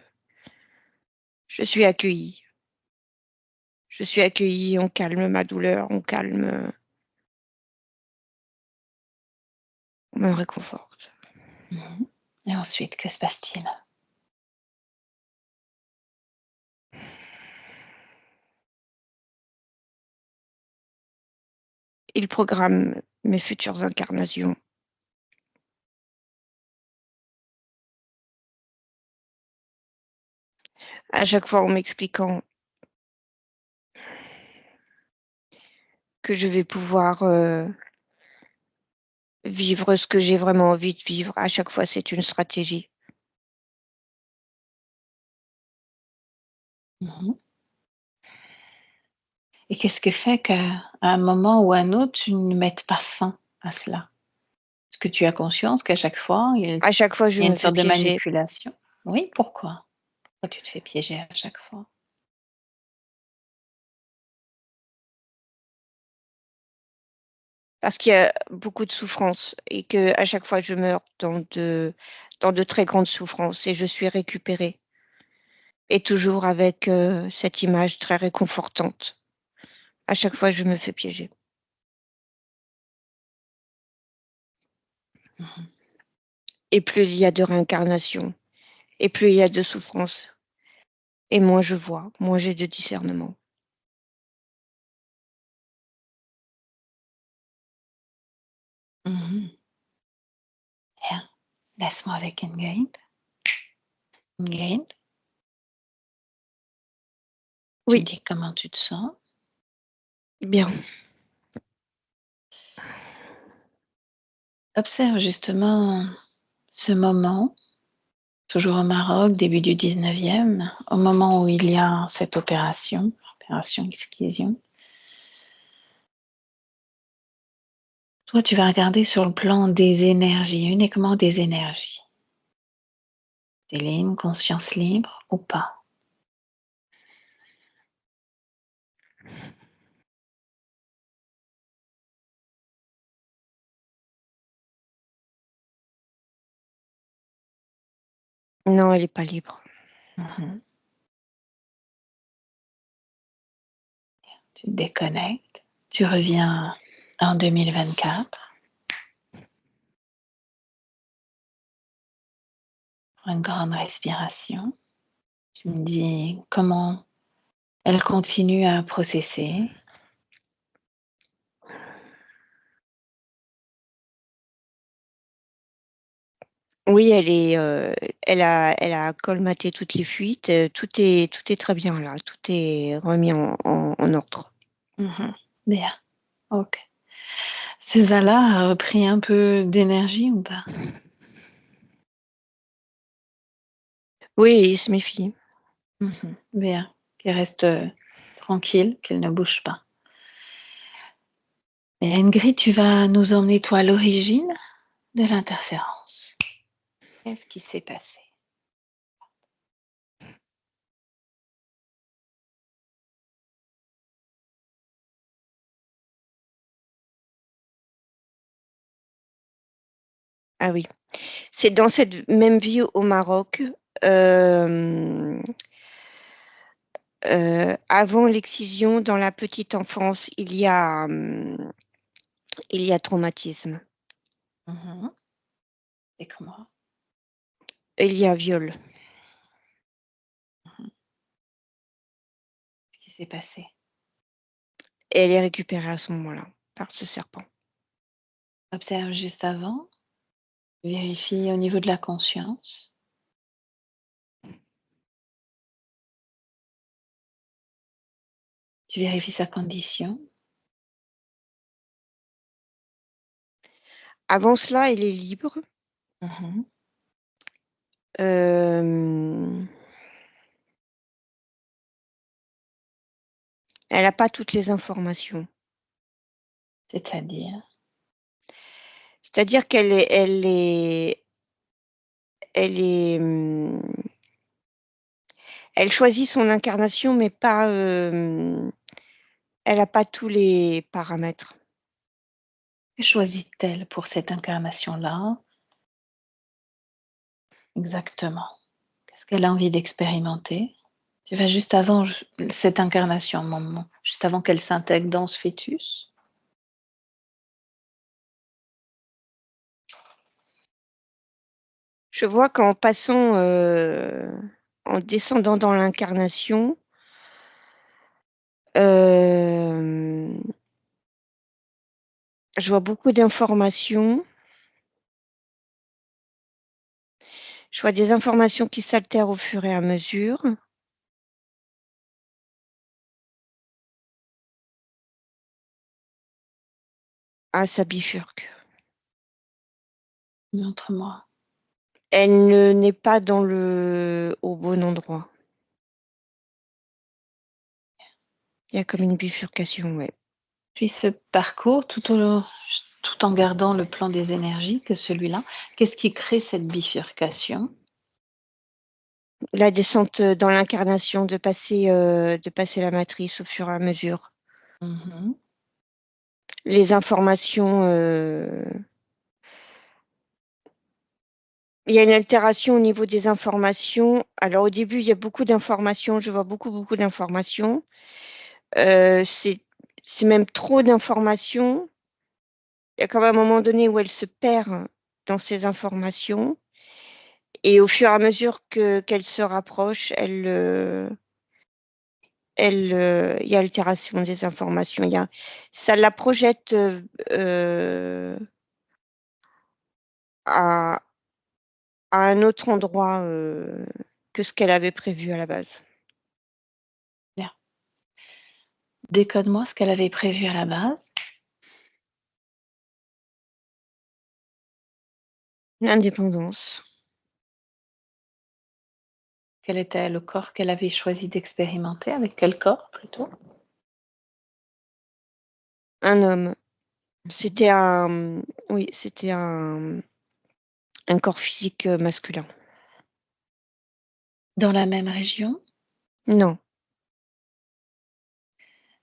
Je suis accueillie. Je suis accueillie, on calme ma douleur, on calme... on me réconforte. Mhm. Et ensuite, que se passe-t-il? Il programme mes futures incarnations. À chaque fois en m'expliquant que je vais pouvoir vivre ce que j'ai vraiment envie de vivre. À chaque fois, c'est une stratégie. Mhm. Et qu'est-ce qui fait qu'à un moment ou à un autre, tu ne mettes pas fin à cela? Est-ce que tu as conscience qu'à chaque fois, À chaque fois, je il y a me une fais sorte de piéger manipulation? Oui, pourquoi? Pourquoi tu te fais piéger à chaque fois? parce qu'il y a beaucoup de souffrance et que à chaque fois, je meurs dans de très grandes souffrances et je suis récupérée. Et toujours avec cette image très réconfortante. À chaque fois, je me fais piéger. Mhm. Et plus il y a de réincarnation, et plus il y a de souffrance, et moins je vois, moins j'ai de discernement. Mhm. Bien. Laisse-moi avec Ingrid. Ingrid, tu me Oui, dis comment tu te sens. bien. Observe justement ce moment, toujours au Maroc, début du 19e, au moment où il y a cette opération excision. Toi, tu vas regarder sur le plan des énergies, uniquement des énergies. Céline, conscience libre ou pas? Non, elle n'est pas libre. Mhm. Tu te déconnectes, tu reviens en 2024. Prends une grande respiration. Tu me dis comment elle continue à processer. Oui, elle a colmaté toutes les fuites. Tout est très bien là. Tout est remis en ordre. Bien, ok. Susanna a repris un peu d'énergie ou pas? Oui, il se méfie. Bien, qu'elle reste tranquille, qu'elle ne bouge pas. Et Ingrid, tu vas nous emmener, toi, à l'origine de l'interférence. Qu'est-ce qui s'est passé? Ah oui. C'est dans cette même vie au Maroc, avant l'excision, dans la petite enfance, il y a traumatisme, Et comment? il y a viol. Qu'est-ce qui s'est passé? Et elle est récupérée à ce moment-là par ce serpent. Observe juste avant. Vérifie au niveau de la conscience. Tu vérifies sa condition. Avant cela, elle est libre. Elle n'a pas toutes les informations. C'est-à-dire? C'est-à-dire elle choisit son incarnation, mais pas, elle n'a pas tous les paramètres. Que choisit-elle pour cette incarnation-là? Exactement. Qu'est-ce qu'elle a envie d'expérimenter? Tu vas juste avant cette incarnation, moment, juste avant qu'elle s'intègre dans ce fœtus. Je vois qu'en passant, en descendant dans l'incarnation, je vois beaucoup d'informations. Je vois des informations qui s'altèrent au fur et à mesure. Ah, ça bifurque. Montre-moi. Elle n'est pas au bon endroit. Il y a comme une bifurcation, ouais. Puis ce parcours, tout en gardant le plan des énergies que celui-là, qu'est-ce qui crée cette bifurcation? La descente dans l'incarnation, de passer la matrice au fur et à mesure. Les informations, il y a une altération au niveau des informations. Alors au début, il y a beaucoup d'informations, je vois beaucoup d'informations. C'est même trop d'informations. Il y a quand même un moment donné où elle se perd dans ces informations et au fur et à mesure qu'elle se rapproche, il y a altération des informations. Ça la projette, à un autre endroit, que ce qu'elle avait prévu à la base. Bien. Décode-moi ce qu'elle avait prévu à la base. L'indépendance. Quel était le corps qu'elle avait choisi d'expérimenter? Avec quel corps plutôt? Un homme. C'était oui, c'était un corps physique, masculin. Dans la même région? Non.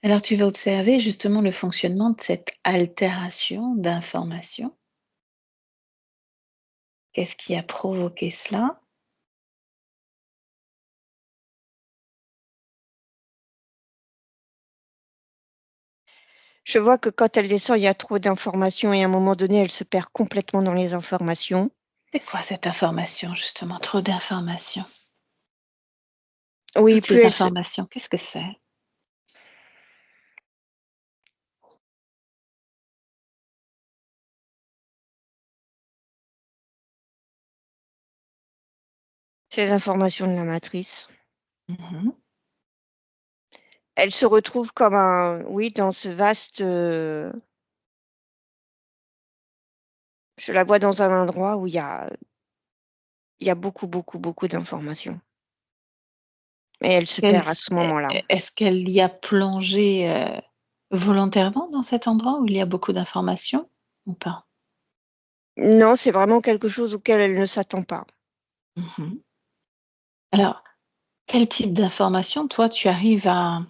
Alors tu vas observer justement le fonctionnement de cette altération d'information. Qu'est-ce qui a provoqué cela? Je vois que quand elle descend, il y a trop d'informations et à un moment donné, elle se perd complètement dans les informations. C'est quoi cette information justement? Trop d'informations. Oui, Toutes plus ces elle se informations, qu'est-ce que c'est? C'est l'information de la matrice. Mhm. Elle se retrouve comme oui, dans ce vaste. Je la vois dans un endroit où il y a beaucoup, beaucoup, beaucoup d'informations. Et elle se perd à ce moment-là. Est-ce qu'elle y a plongé volontairement dans cet endroit où il y a beaucoup d'informations ou pas? Non, c'est vraiment quelque chose auquel elle ne s'attend pas. Mhm. Alors, quel type d'informations, toi, tu arrives à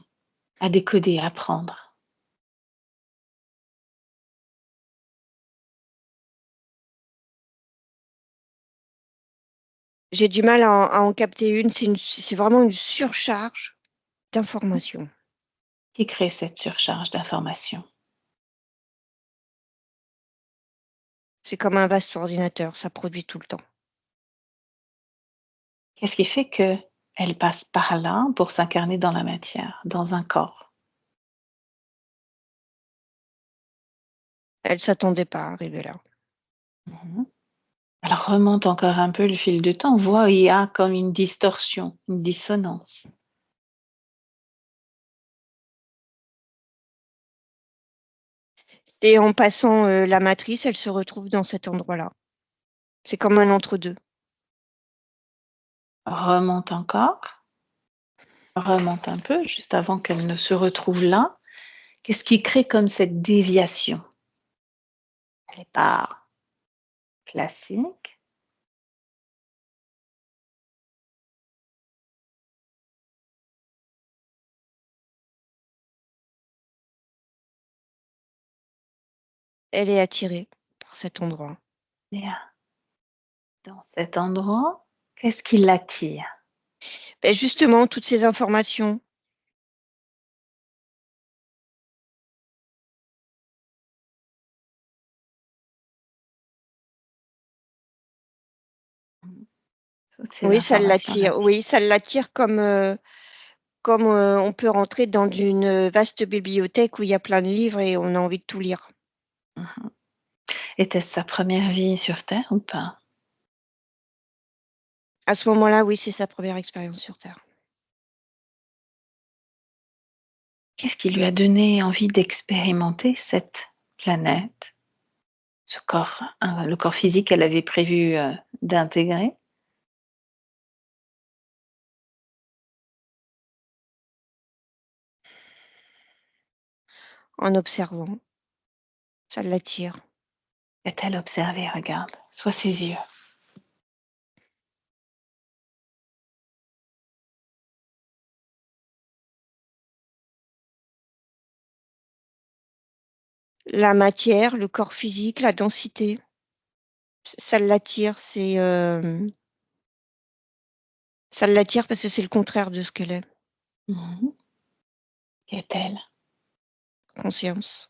décoder, à prendre? J'ai du mal à en capter une. C'est vraiment une surcharge d'informations. Qui crée cette surcharge d'informations? C'est comme un vaste ordinateur, ça produit tout le temps. Qu'est-ce qui fait qu'elle passe par là pour s'incarner dans la matière, dans un corps? Elle s'attendait pas à arriver là. Mhm. Alors remonte encore un peu le fil du temps, vois, il y a comme une distorsion, une dissonance. Et en passant la matrice, elle se retrouve dans cet endroit-là. C'est comme un entre-deux. Remonte encore, remonte un peu, juste avant qu'elle ne se retrouve là. Qu'est-ce qui crée comme cette déviation? Elle n'est pas classique. Elle est attirée par cet endroit. Bien. Dans cet endroit, qu'est-ce qui l'attire? Et justement, toutes ces informations. Toutes ces Oui, ça informations l'attire. l'attirent. Oui, ça l'attire comme on peut rentrer dans une vaste bibliothèque où il y a plein de livres et on a envie de tout lire. Mhm. Était-ce sa première vie sur Terre ou pas? À ce moment-là, oui, c'est sa première expérience sur Terre. Qu'est-ce qui lui a donné envie d'expérimenter cette planète, ce corps, le corps physique qu'elle avait prévu d'intégrer? En observant, ça l'attire. A-t-elle observé? Regarde, sois ses yeux. La matière, le corps physique, la densité, ça l'attire. Ça l'attire parce que c'est le contraire de ce qu'elle est. Mhm. Qu'est-elle? Conscience.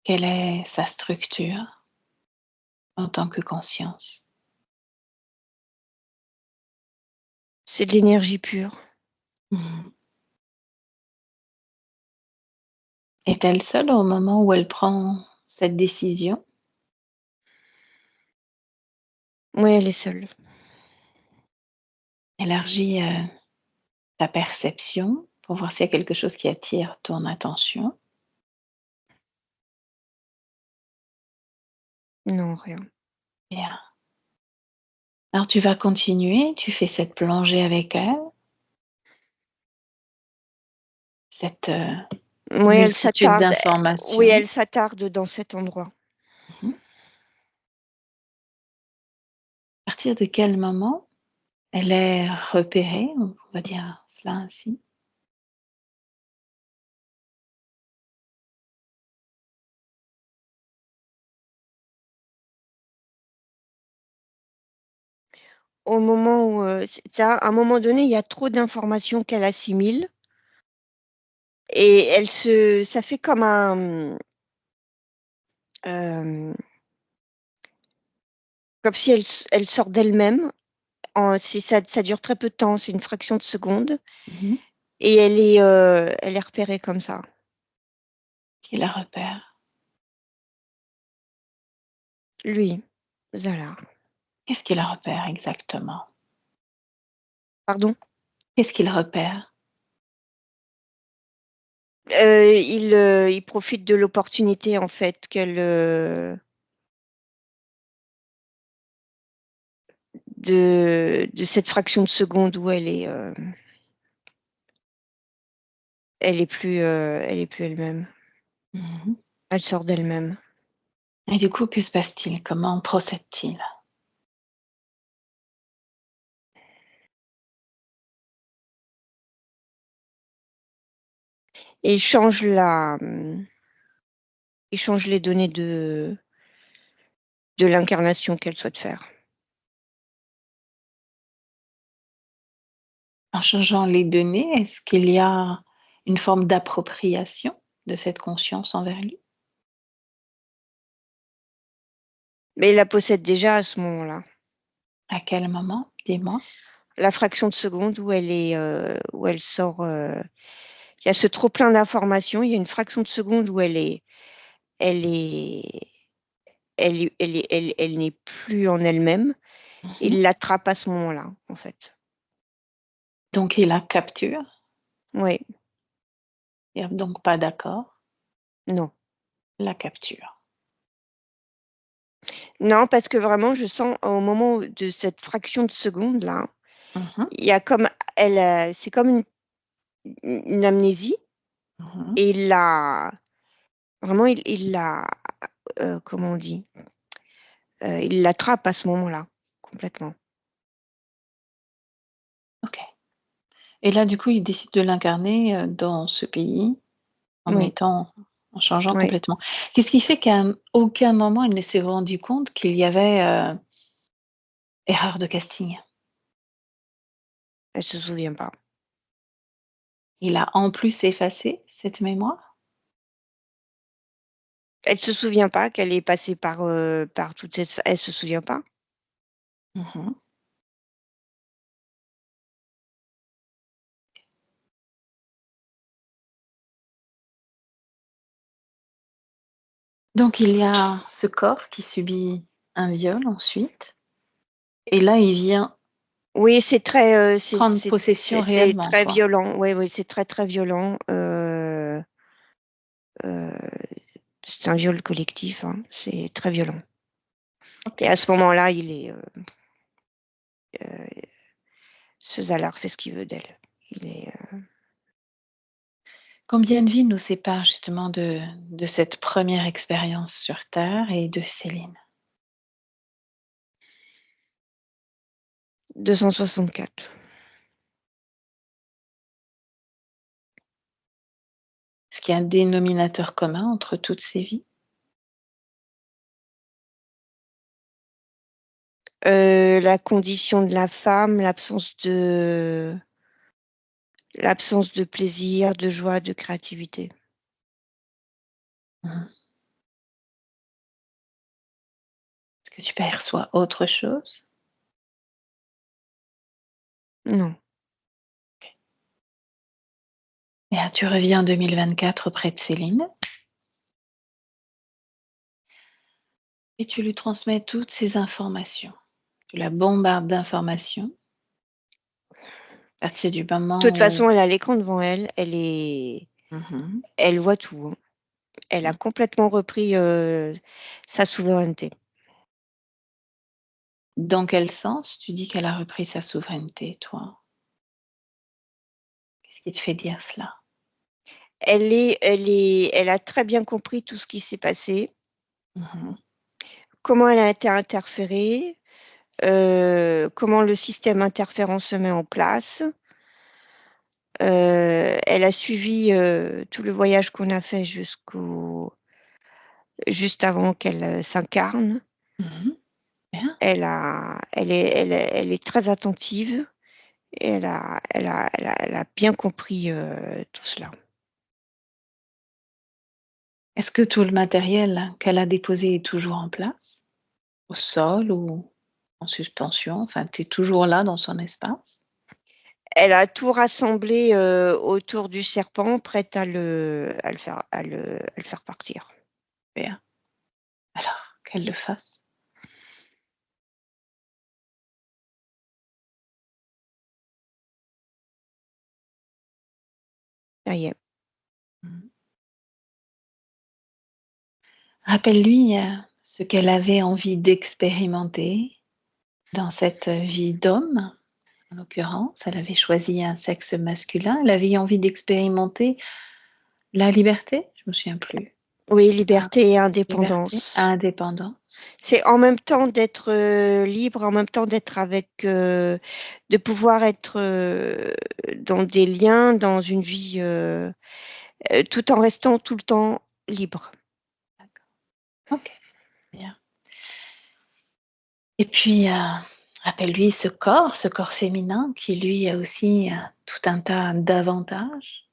Quelle est sa structure en tant que conscience? C'est de l'énergie pure. Mhm. Est-elle seule au moment où elle prend cette décision? Oui, elle est seule. Élargis ta perception pour voir s'il y a quelque chose qui attire ton attention. Non, rien. Bien. Alors tu vas continuer, tu fais cette plongée avec elle, cette Oui, elle multitude s'attarde. Oui, d'informations. elle s'attarde dans cet endroit. Mhm. À partir de quel moment elle est repérée, on va dire cela ainsi? Au moment où, à un moment donné, il y a trop d'informations qu'elle assimile et ça fait comme hem, comme si elle sort d'elle-même. Si ça dure très peu de temps, c'est une fraction de seconde Mhm. et elle est repérée comme ça. Qui la repère? Lui, Zala. Qu'est-ce qu'il repère exactement? Pardon? Qu'est-ce qu'il repère? Il profite de l'opportunité, en fait, de cette fraction de seconde où elle est plus elle-même. Mmh. Elle sort d'elle-même. Et du coup, que se passe-t-il? Comment procède-t-il? Et il change les données de l'incarnation qu'elle souhaite faire. En changeant les données, est-ce qu'il y a une forme d'appropriation de cette conscience envers lui? Mais il la possède déjà à ce moment-là. À quel moment? Dis-moi. La fraction de seconde où où elle sort, il y a ce trop plein d'informations, il y a une fraction de seconde où elle est elle n'est plus en elle-même. Mmh. Il l'attrape à ce moment-là, en fait. Donc il la capture, Oui, il y a donc pas d'accord, non. la capture. Non, parce que vraiment, je sens au moment de cette fraction de seconde-là, Mmh. il y a comme c'est comme une amnésie Mmh. et il l'a vraiment, il l'a, comment on dit? Il l'attrape à ce moment-là, complètement. OK. Et là, du coup, il décide de l'incarner, dans ce pays Oui, en changeant oui, complètement. Qu'est-ce qui fait qu'à aucun moment il ne s'est rendu compte qu'il y avait, erreur de casting? elle se souvient pas. Il a en plus effacé cette mémoire? Elle se souvient pas qu'elle est passée par toute cette elle se souvient pas. Mmh. Donc il y a ce corps qui subit un viol ensuite et là, il vient Oui, c'est très, prendre possession c'est réellement, très quoi. violent. Oui, oui, c'est très, très violent. C'est un viol collectif, hein, c'est très violent et OK. à ce moment-là, ce Zalard fait ce qu'il veut d'elle. Il est, Combien de vies nous séparent justement de cette première expérience sur terre et de Céline? 264. Est-ce qu'il y a un dénominateur commun entre toutes ces vies? La condition de la femme, l'absence de plaisir, de joie, de créativité. Mmh. Est-ce que tu perçois autre chose? Non. Et tu reviens en 2024 auprès de Céline et tu lui transmets toutes ces informations. Tu la bombardes d'informations à partir du De toute moment où façon, elle a l'écran devant elle, mmh. elle voit tout, hein. Elle a complètement repris, sa souveraineté. Dans quel sens tu dis qu'elle a repris sa souveraineté, toi? Qu'est-ce qui te fait dire cela? Elle a très bien compris tout ce qui s'est passé, Mmh. comment elle a été interférée, comment le système interférent se met en place. Elle a suivi, tout le voyage qu'on a fait juste avant qu'elle, s'incarne. Mmh. Bien. Elle est très attentive et elle a bien compris, tout cela. Est-ce que tout le matériel qu'elle a déposé est toujours en place? Au sol ou en suspension? Enfin, tu es toujours là dans son espace? Elle a tout rassemblé, autour du serpent, prête à le faire partir. Bien. Alors, qu'elle le fasse. Ça y est. Rappelle-lui ce qu'elle avait envie d'expérimenter dans cette vie d'homme. En l'occurrence, elle avait choisi un sexe masculin. Elle avait envie d'expérimenter la liberté, je me souviens plus. Oui, liberté et Liberté, indépendance. indépendance. C'est en même temps d'être libre, en même temps d'être avec, de pouvoir être dans des liens, dans une vie, tout en restant tout le temps libre. D'accord. Ok, bien. Et puis, rappelle-lui ce corps féminin qui lui a aussi tout un tas d'avantages,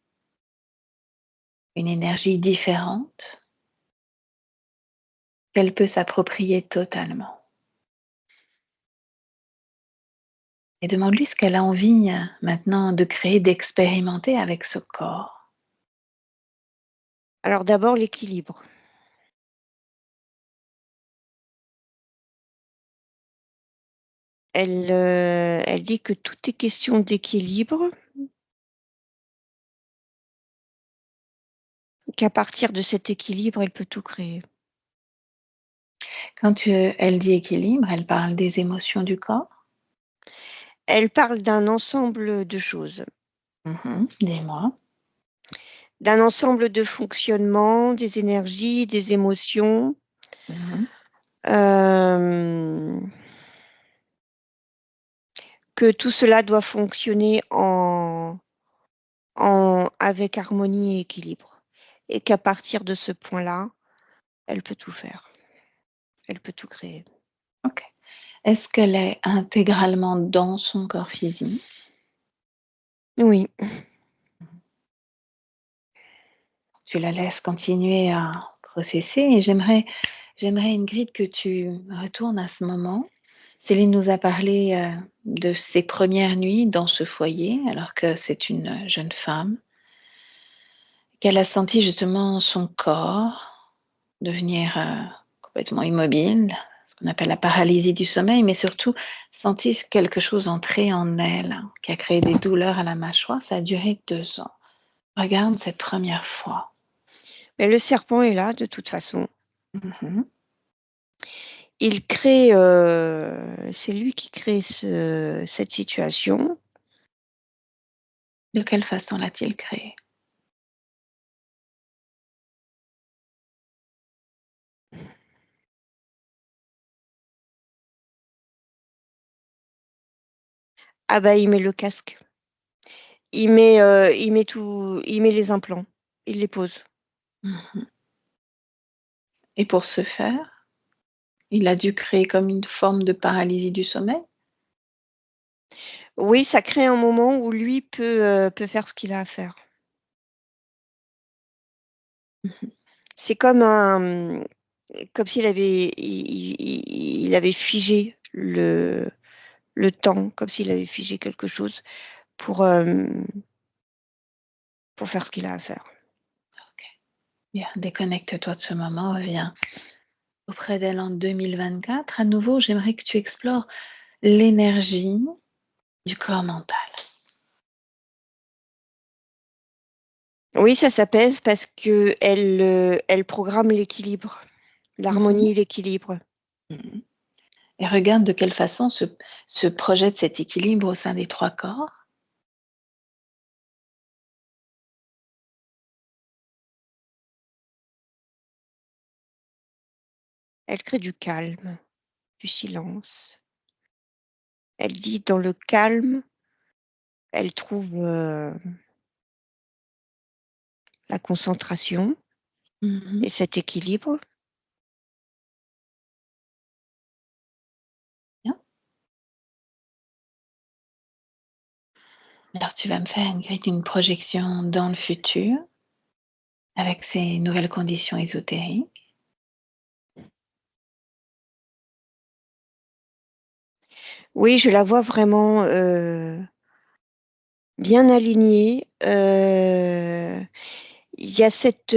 une énergie différente qu'elle peut s'approprier totalement. Et demande-lui ce qu'elle a envie maintenant de créer, d'expérimenter avec ce corps. Alors d'abord l'équilibre. Elle dit que tout est question d'équilibre, qu'à partir de cet équilibre, elle peut tout créer. Quand elle dit équilibre, elle parle des émotions du corps. Elle parle d'un ensemble de choses, Dis-moi. d'un ensemble de fonctionnements, des énergies, des émotions. Que tout cela doit fonctionner avec harmonie et équilibre. Et qu'à partir de ce point-là, elle peut tout faire. Elle peut tout créer. Ok. Est-ce qu'elle est intégralement dans son corps physique? Oui. Tu la laisses continuer à processer et j'aimerais, Ingrid, que tu retournes à ce moment. Céline nous a parlé de ses premières nuits dans ce foyer, alors que c'est une jeune femme, qu'elle a senti justement son corps devenir complètement immobile, ce qu'on appelle la paralysie du sommeil, mais surtout senti quelque chose entrer en elle, qui a créé des douleurs à la mâchoire. Ça a duré 2 ans. Regarde cette première fois. Mais le serpent est là, de toute façon. Mhm. Il crée, c'est lui qui crée cette situation. De quelle façon l'a-t-il créé? Ah bah, il met le casque. Il met tout, il met les implants. Il les pose. Mhm. Et pour ce faire, il a dû créer comme une forme de paralysie du sommeil? Oui, ça crée un moment où lui peut faire ce qu'il a à faire. Mhm. C'est comme s'il avait il avait figé le temps, comme s'il avait figé quelque chose pour, pour faire ce qu'il a à faire. Ok. Bien, déconnecte-toi de ce moment, reviens auprès d'elle en 2024. À nouveau, j'aimerais que tu explores l'énergie du corps mental. Oui, ça s'apaise parce qu'elle, elle programme l'équilibre, Mhm. l'harmonie et l'équilibre. Mhm. Et regarde de quelle façon se projette cet équilibre au sein des 3 corps. Elle crée du calme, du silence. Elle dit dans le calme, elle trouve, la concentration Mhm. et cet équilibre. Bien. Alors tu vas me faire une projection dans le futur avec ces nouvelles conditions ésotériques. Oui, je la vois vraiment, bien alignée. Il y a cette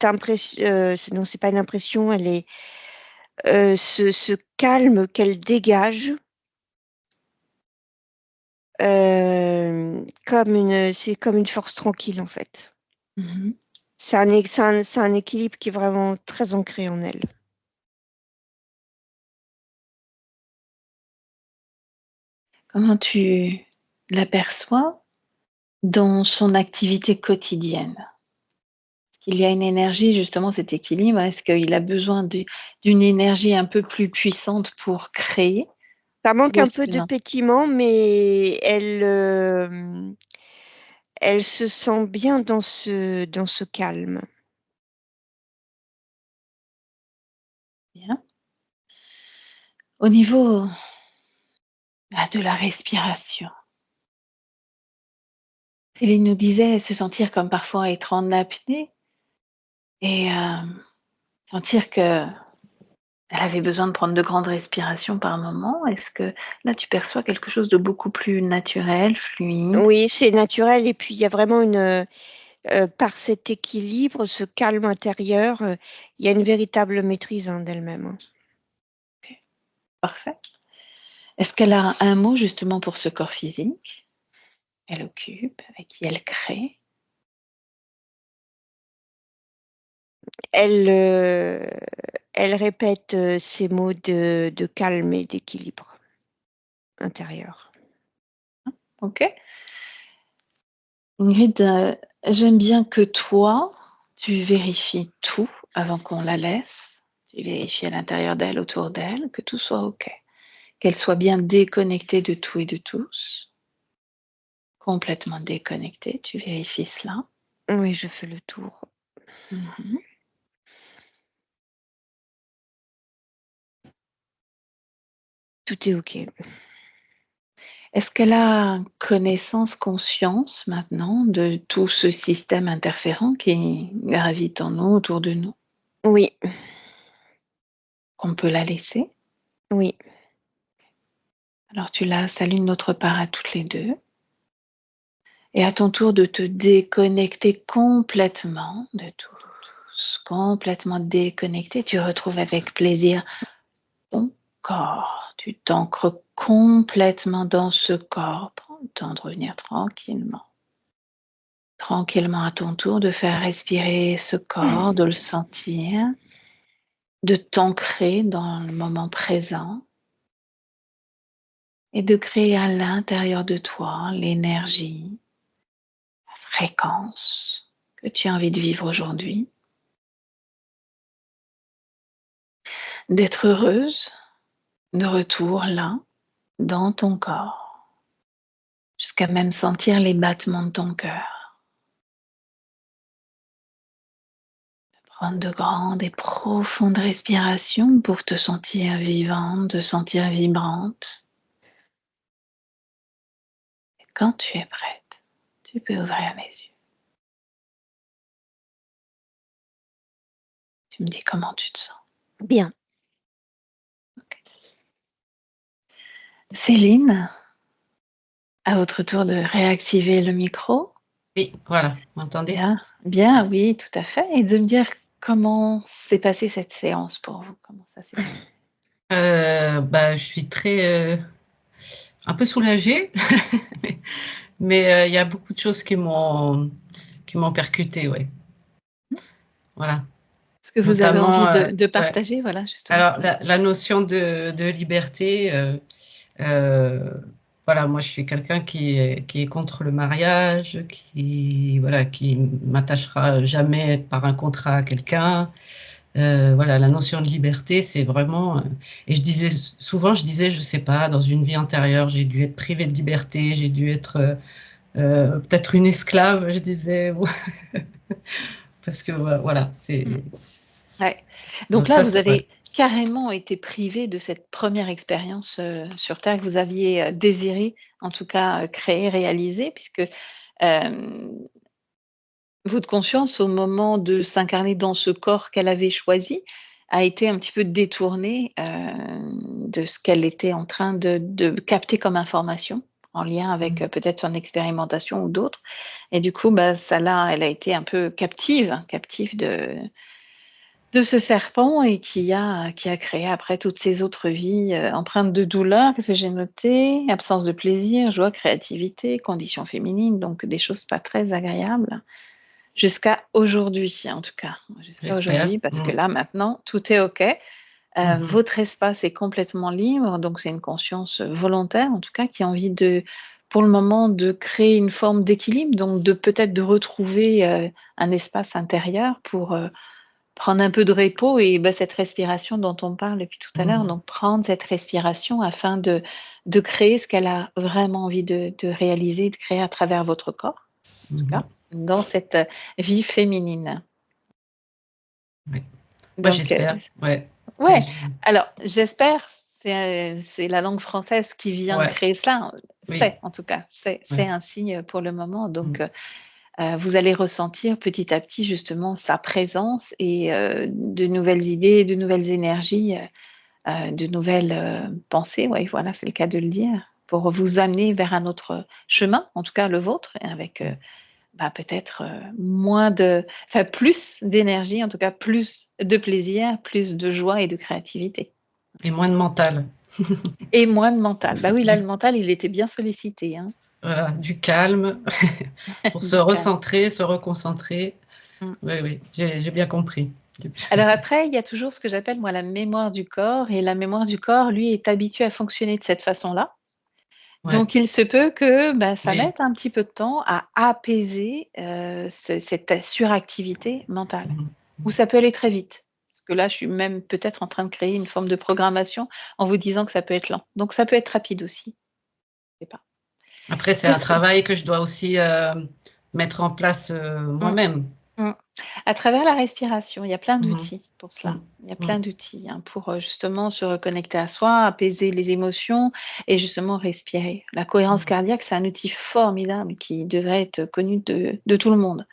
impression, non, c'est pas une impression, elle est, ce calme qu'elle dégage C'est comme une force tranquille, en fait. Mhm. C'est un équilibre qui est vraiment très ancré en elle. Comment tu l'aperçois dans son activité quotidienne? Est-ce qu'il y a une énergie, justement, cet équilibre? Est-ce qu'il a besoin d'une énergie un peu plus puissante pour créer? Ça manque Ou un est-ce peu que de non? pétillement, mais elle se sent bien dans ce calme. Bien. Au niveau de la respiration, Céline nous disait se sentir comme parfois être en apnée et sentir qu'elle avait besoin de prendre de grandes respirations par moment. Est-ce que là, tu perçois quelque chose de beaucoup plus naturel, fluide? Oui, c'est naturel et puis il y a vraiment par cet équilibre, ce calme intérieur, il y a une véritable maîtrise, hein, d'elle-même, hein. OK, parfait. Est-ce qu'elle a un mot justement pour ce corps physique qu'elle occupe, avec qui elle crée? Elle, heu, elle répète, ces mots de calme et d'équilibre intérieur. OK. Ingrid, j'aime bien que toi, tu vérifies tout avant qu'on la laisse. Tu vérifies à l'intérieur d'elle, autour d'elle, que tout soit OK. Qu'elle soit bien déconnectée de tout et de tous, complètement déconnectée, tu vérifies cela. Oui, je fais le tour. Mmh. Tout est OK. Est-ce qu'elle a connaissance, conscience maintenant de tout ce système interférent qui gravite en nous, autour de nous? Oui, Qu'on peut la laisser? oui. Alors tu la salues de notre part à toutes les 2 et à ton tour de te déconnecter complètement de tous, complètement déconnecté. Tu retrouves avec plaisir ton corps. Tu t'ancres complètement dans ce corps. Prends le temps de revenir tranquillement. Tranquillement à ton tour, de faire respirer ce corps, de le sentir, de t'ancrer dans le moment présent et de créer à l'intérieur de toi l'énergie, la fréquence que tu as envie de vivre aujourd'hui, d'être heureuse de retour là, dans ton corps, jusqu'à même sentir les battements de ton cœur. Prendre de grandes et profondes respirations pour te sentir vivante, te sentir vibrante. Et quand tu es prête, tu peux ouvrir les yeux. Tu me dis comment tu te sens. Bien. Ok. Céline, à votre tour de réactiver le micro. Oui, voilà, vous m'entendez? Bien, bien, oui, tout à fait. Et de me dire comment s'est passée cette séance pour vous. Comment ça s'est passé? Bah, je suis un peu soulagée, mais il y a beaucoup de choses qui m'ont percutée, ouais. Voilà, Est-ce que vous avez envie notamment, de ouais. partager, voilà, justement, ce Alors, qui vous la notion de liberté, voilà, moi, je suis quelqu'un qui est contre le mariage, voilà, qui m'attachera jamais par un contrat à quelqu'un. Voilà, la notion de liberté, c'est vraiment. Et je disais, je sais pas, dans une vie antérieure, j'ai dû être privée de liberté, j'ai dû être peut-être une esclave, je disais, parce que voilà, Mmh. c'est. Ouais. Donc Donc là, ça, vous ouais. avez carrément été privé de cette première expérience, sur terre que vous aviez, désiré, en tout cas, créer, réaliser puisque, hem, votre conscience au moment de s'incarner dans ce corps qu'elle avait choisi, a été un petit peu détournée, de ce qu'elle était en train de capter comme information, en lien avec, Mm. peut-être son expérimentation ou d'autres et du coup, bah, elle a été un peu captive de de ce serpent et qui a créé après toutes ces autres vies empreintes de douleur, qu'est-ce que j'ai noté? Absence de plaisir, joie, créativité, conditions féminines, donc des choses pas très agréables. Jusqu'à aujourd'hui, en tout cas. Jusqu'à J'espère. aujourd'hui, parce que là, maintenant, tout est OK. Votre espace est complètement libre, donc c'est une conscience volontaire, en tout cas, qui a envie de, pour le moment, de créer une forme d'équilibre, donc de peut-être de retrouver un espace intérieur pour prendre un peu de repos et cette respiration dont on parle depuis tout à l'heure, donc prendre cette respiration afin de créer ce qu'elle a vraiment envie de réaliser, de créer à travers votre corps, en tout cas, dans cette vie féminine. Oui. Moi, Donc, j'espère. Ouais. ouais. Alors, j'espère, c'est la langue française qui vient Ouais. créer cela. Oui. C'est, en tout cas, c'est Ouais. un signe pour le moment. Donc, vous allez ressentir petit à petit justement sa présence et de nouvelles idées, de nouvelles énergies, de nouvelles pensées. Oui, voilà, c'est le cas de le dire, pour vous amener vers un autre chemin, en tout cas le vôtre, avec peut-être plus d'énergie, en tout cas plus de plaisir, plus de joie et de créativité. Et moins de mental. Et moins de mental. Bah oui, là, le mental, il était bien sollicité. Hein. Voilà, du calme pour se recentrer, se reconcentrer. Oui, j'ai bien compris. Alors après, il y a toujours ce que j'appelle, moi, la mémoire du corps. Et la mémoire du corps, lui, est habitué à fonctionner de cette façon-là. Ouais. Donc, il se peut que ça Oui. mette un petit peu de temps à apaiser cette suractivité mentale. Ou ça peut aller très vite. Parce que là, je suis même peut-être en train de créer une forme de programmation en vous disant que ça peut être lent. Donc, ça peut être rapide aussi. Je sais pas. Après, c'est un travail que je dois aussi mettre en place moi-même. À travers la respiration, il y a plein d'outils pour cela. Il y a plein d'outils pour justement se reconnecter à soi, apaiser les émotions et justement respirer. La cohérence cardiaque, c'est un outil formidable qui devrait être connu de tout le monde.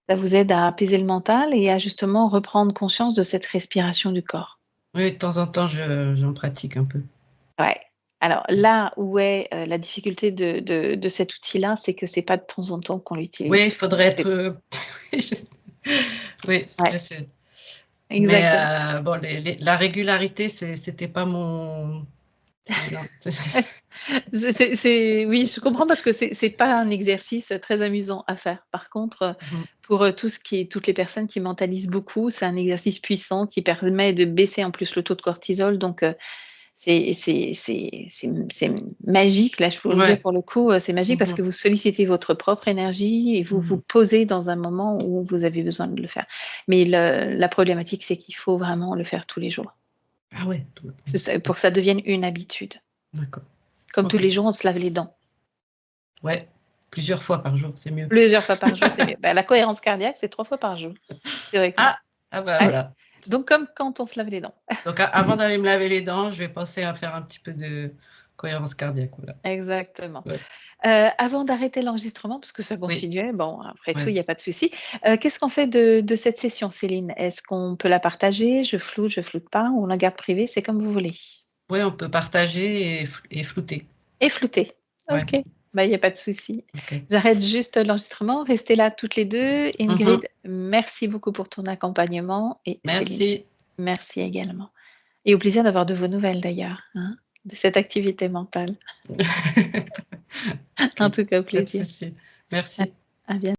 Ça vous aide à apaiser le mental et à justement reprendre conscience de cette respiration du corps. Oui, de temps en temps, j'en pratique un peu. Ouais. Alors là où est la difficulté de cet outil-là, c'est que c'est pas de temps en temps qu'on l'utilise. Oui, il faudrait être... oui, ouais. Mais bon, la régularité, c'était pas mon... Oui, je comprends parce que c'est pas un exercice très amusant à faire. Par contre, pour toutes les personnes qui mentalisent beaucoup, c'est un exercice puissant qui permet de baisser en plus le taux de cortisol. Donc, c'est magique, là, je peux vous le dire pour le coup, c'est magique parce que vous sollicitez votre propre énergie et vous vous posez dans un moment où vous avez besoin de le faire. Mais la problématique, c'est qu'il faut vraiment le faire tous les jours. Ah ouais. Pour que ça devienne une habitude. D'accord. Comme tous les jours, on se lave les dents. Ouais, plusieurs fois par jour, c'est mieux. Plusieurs fois par jour, c'est mieux. La cohérence cardiaque, c'est 3 fois par jour, théoriquement. Voilà. Donc, comme quand on se lave les dents. Donc, avant d'aller me laver les dents, je vais penser à faire un petit peu de cohérence cardiaque. Voilà. Exactement. Ouais. Avant d'arrêter l'enregistrement, parce que ça continuait, bon, après tout, il n'y a pas de souci. Qu'est-ce qu'on fait de cette session, Céline? Est-ce qu'on peut la partager? Je floute pas, ou on la garde privée? C'est comme vous voulez. Oui, on peut partager et flouter. Et flouter. OK. Il n'y a pas de souci. J'arrête juste l'enregistrement. Restez là toutes les deux. Ingrid, merci beaucoup pour ton accompagnement. Et merci. Céline, merci également. Et au plaisir d'avoir de vos nouvelles d'ailleurs, hein, de cette activité mentale. En tout cas, au plaisir. Merci. À bientôt.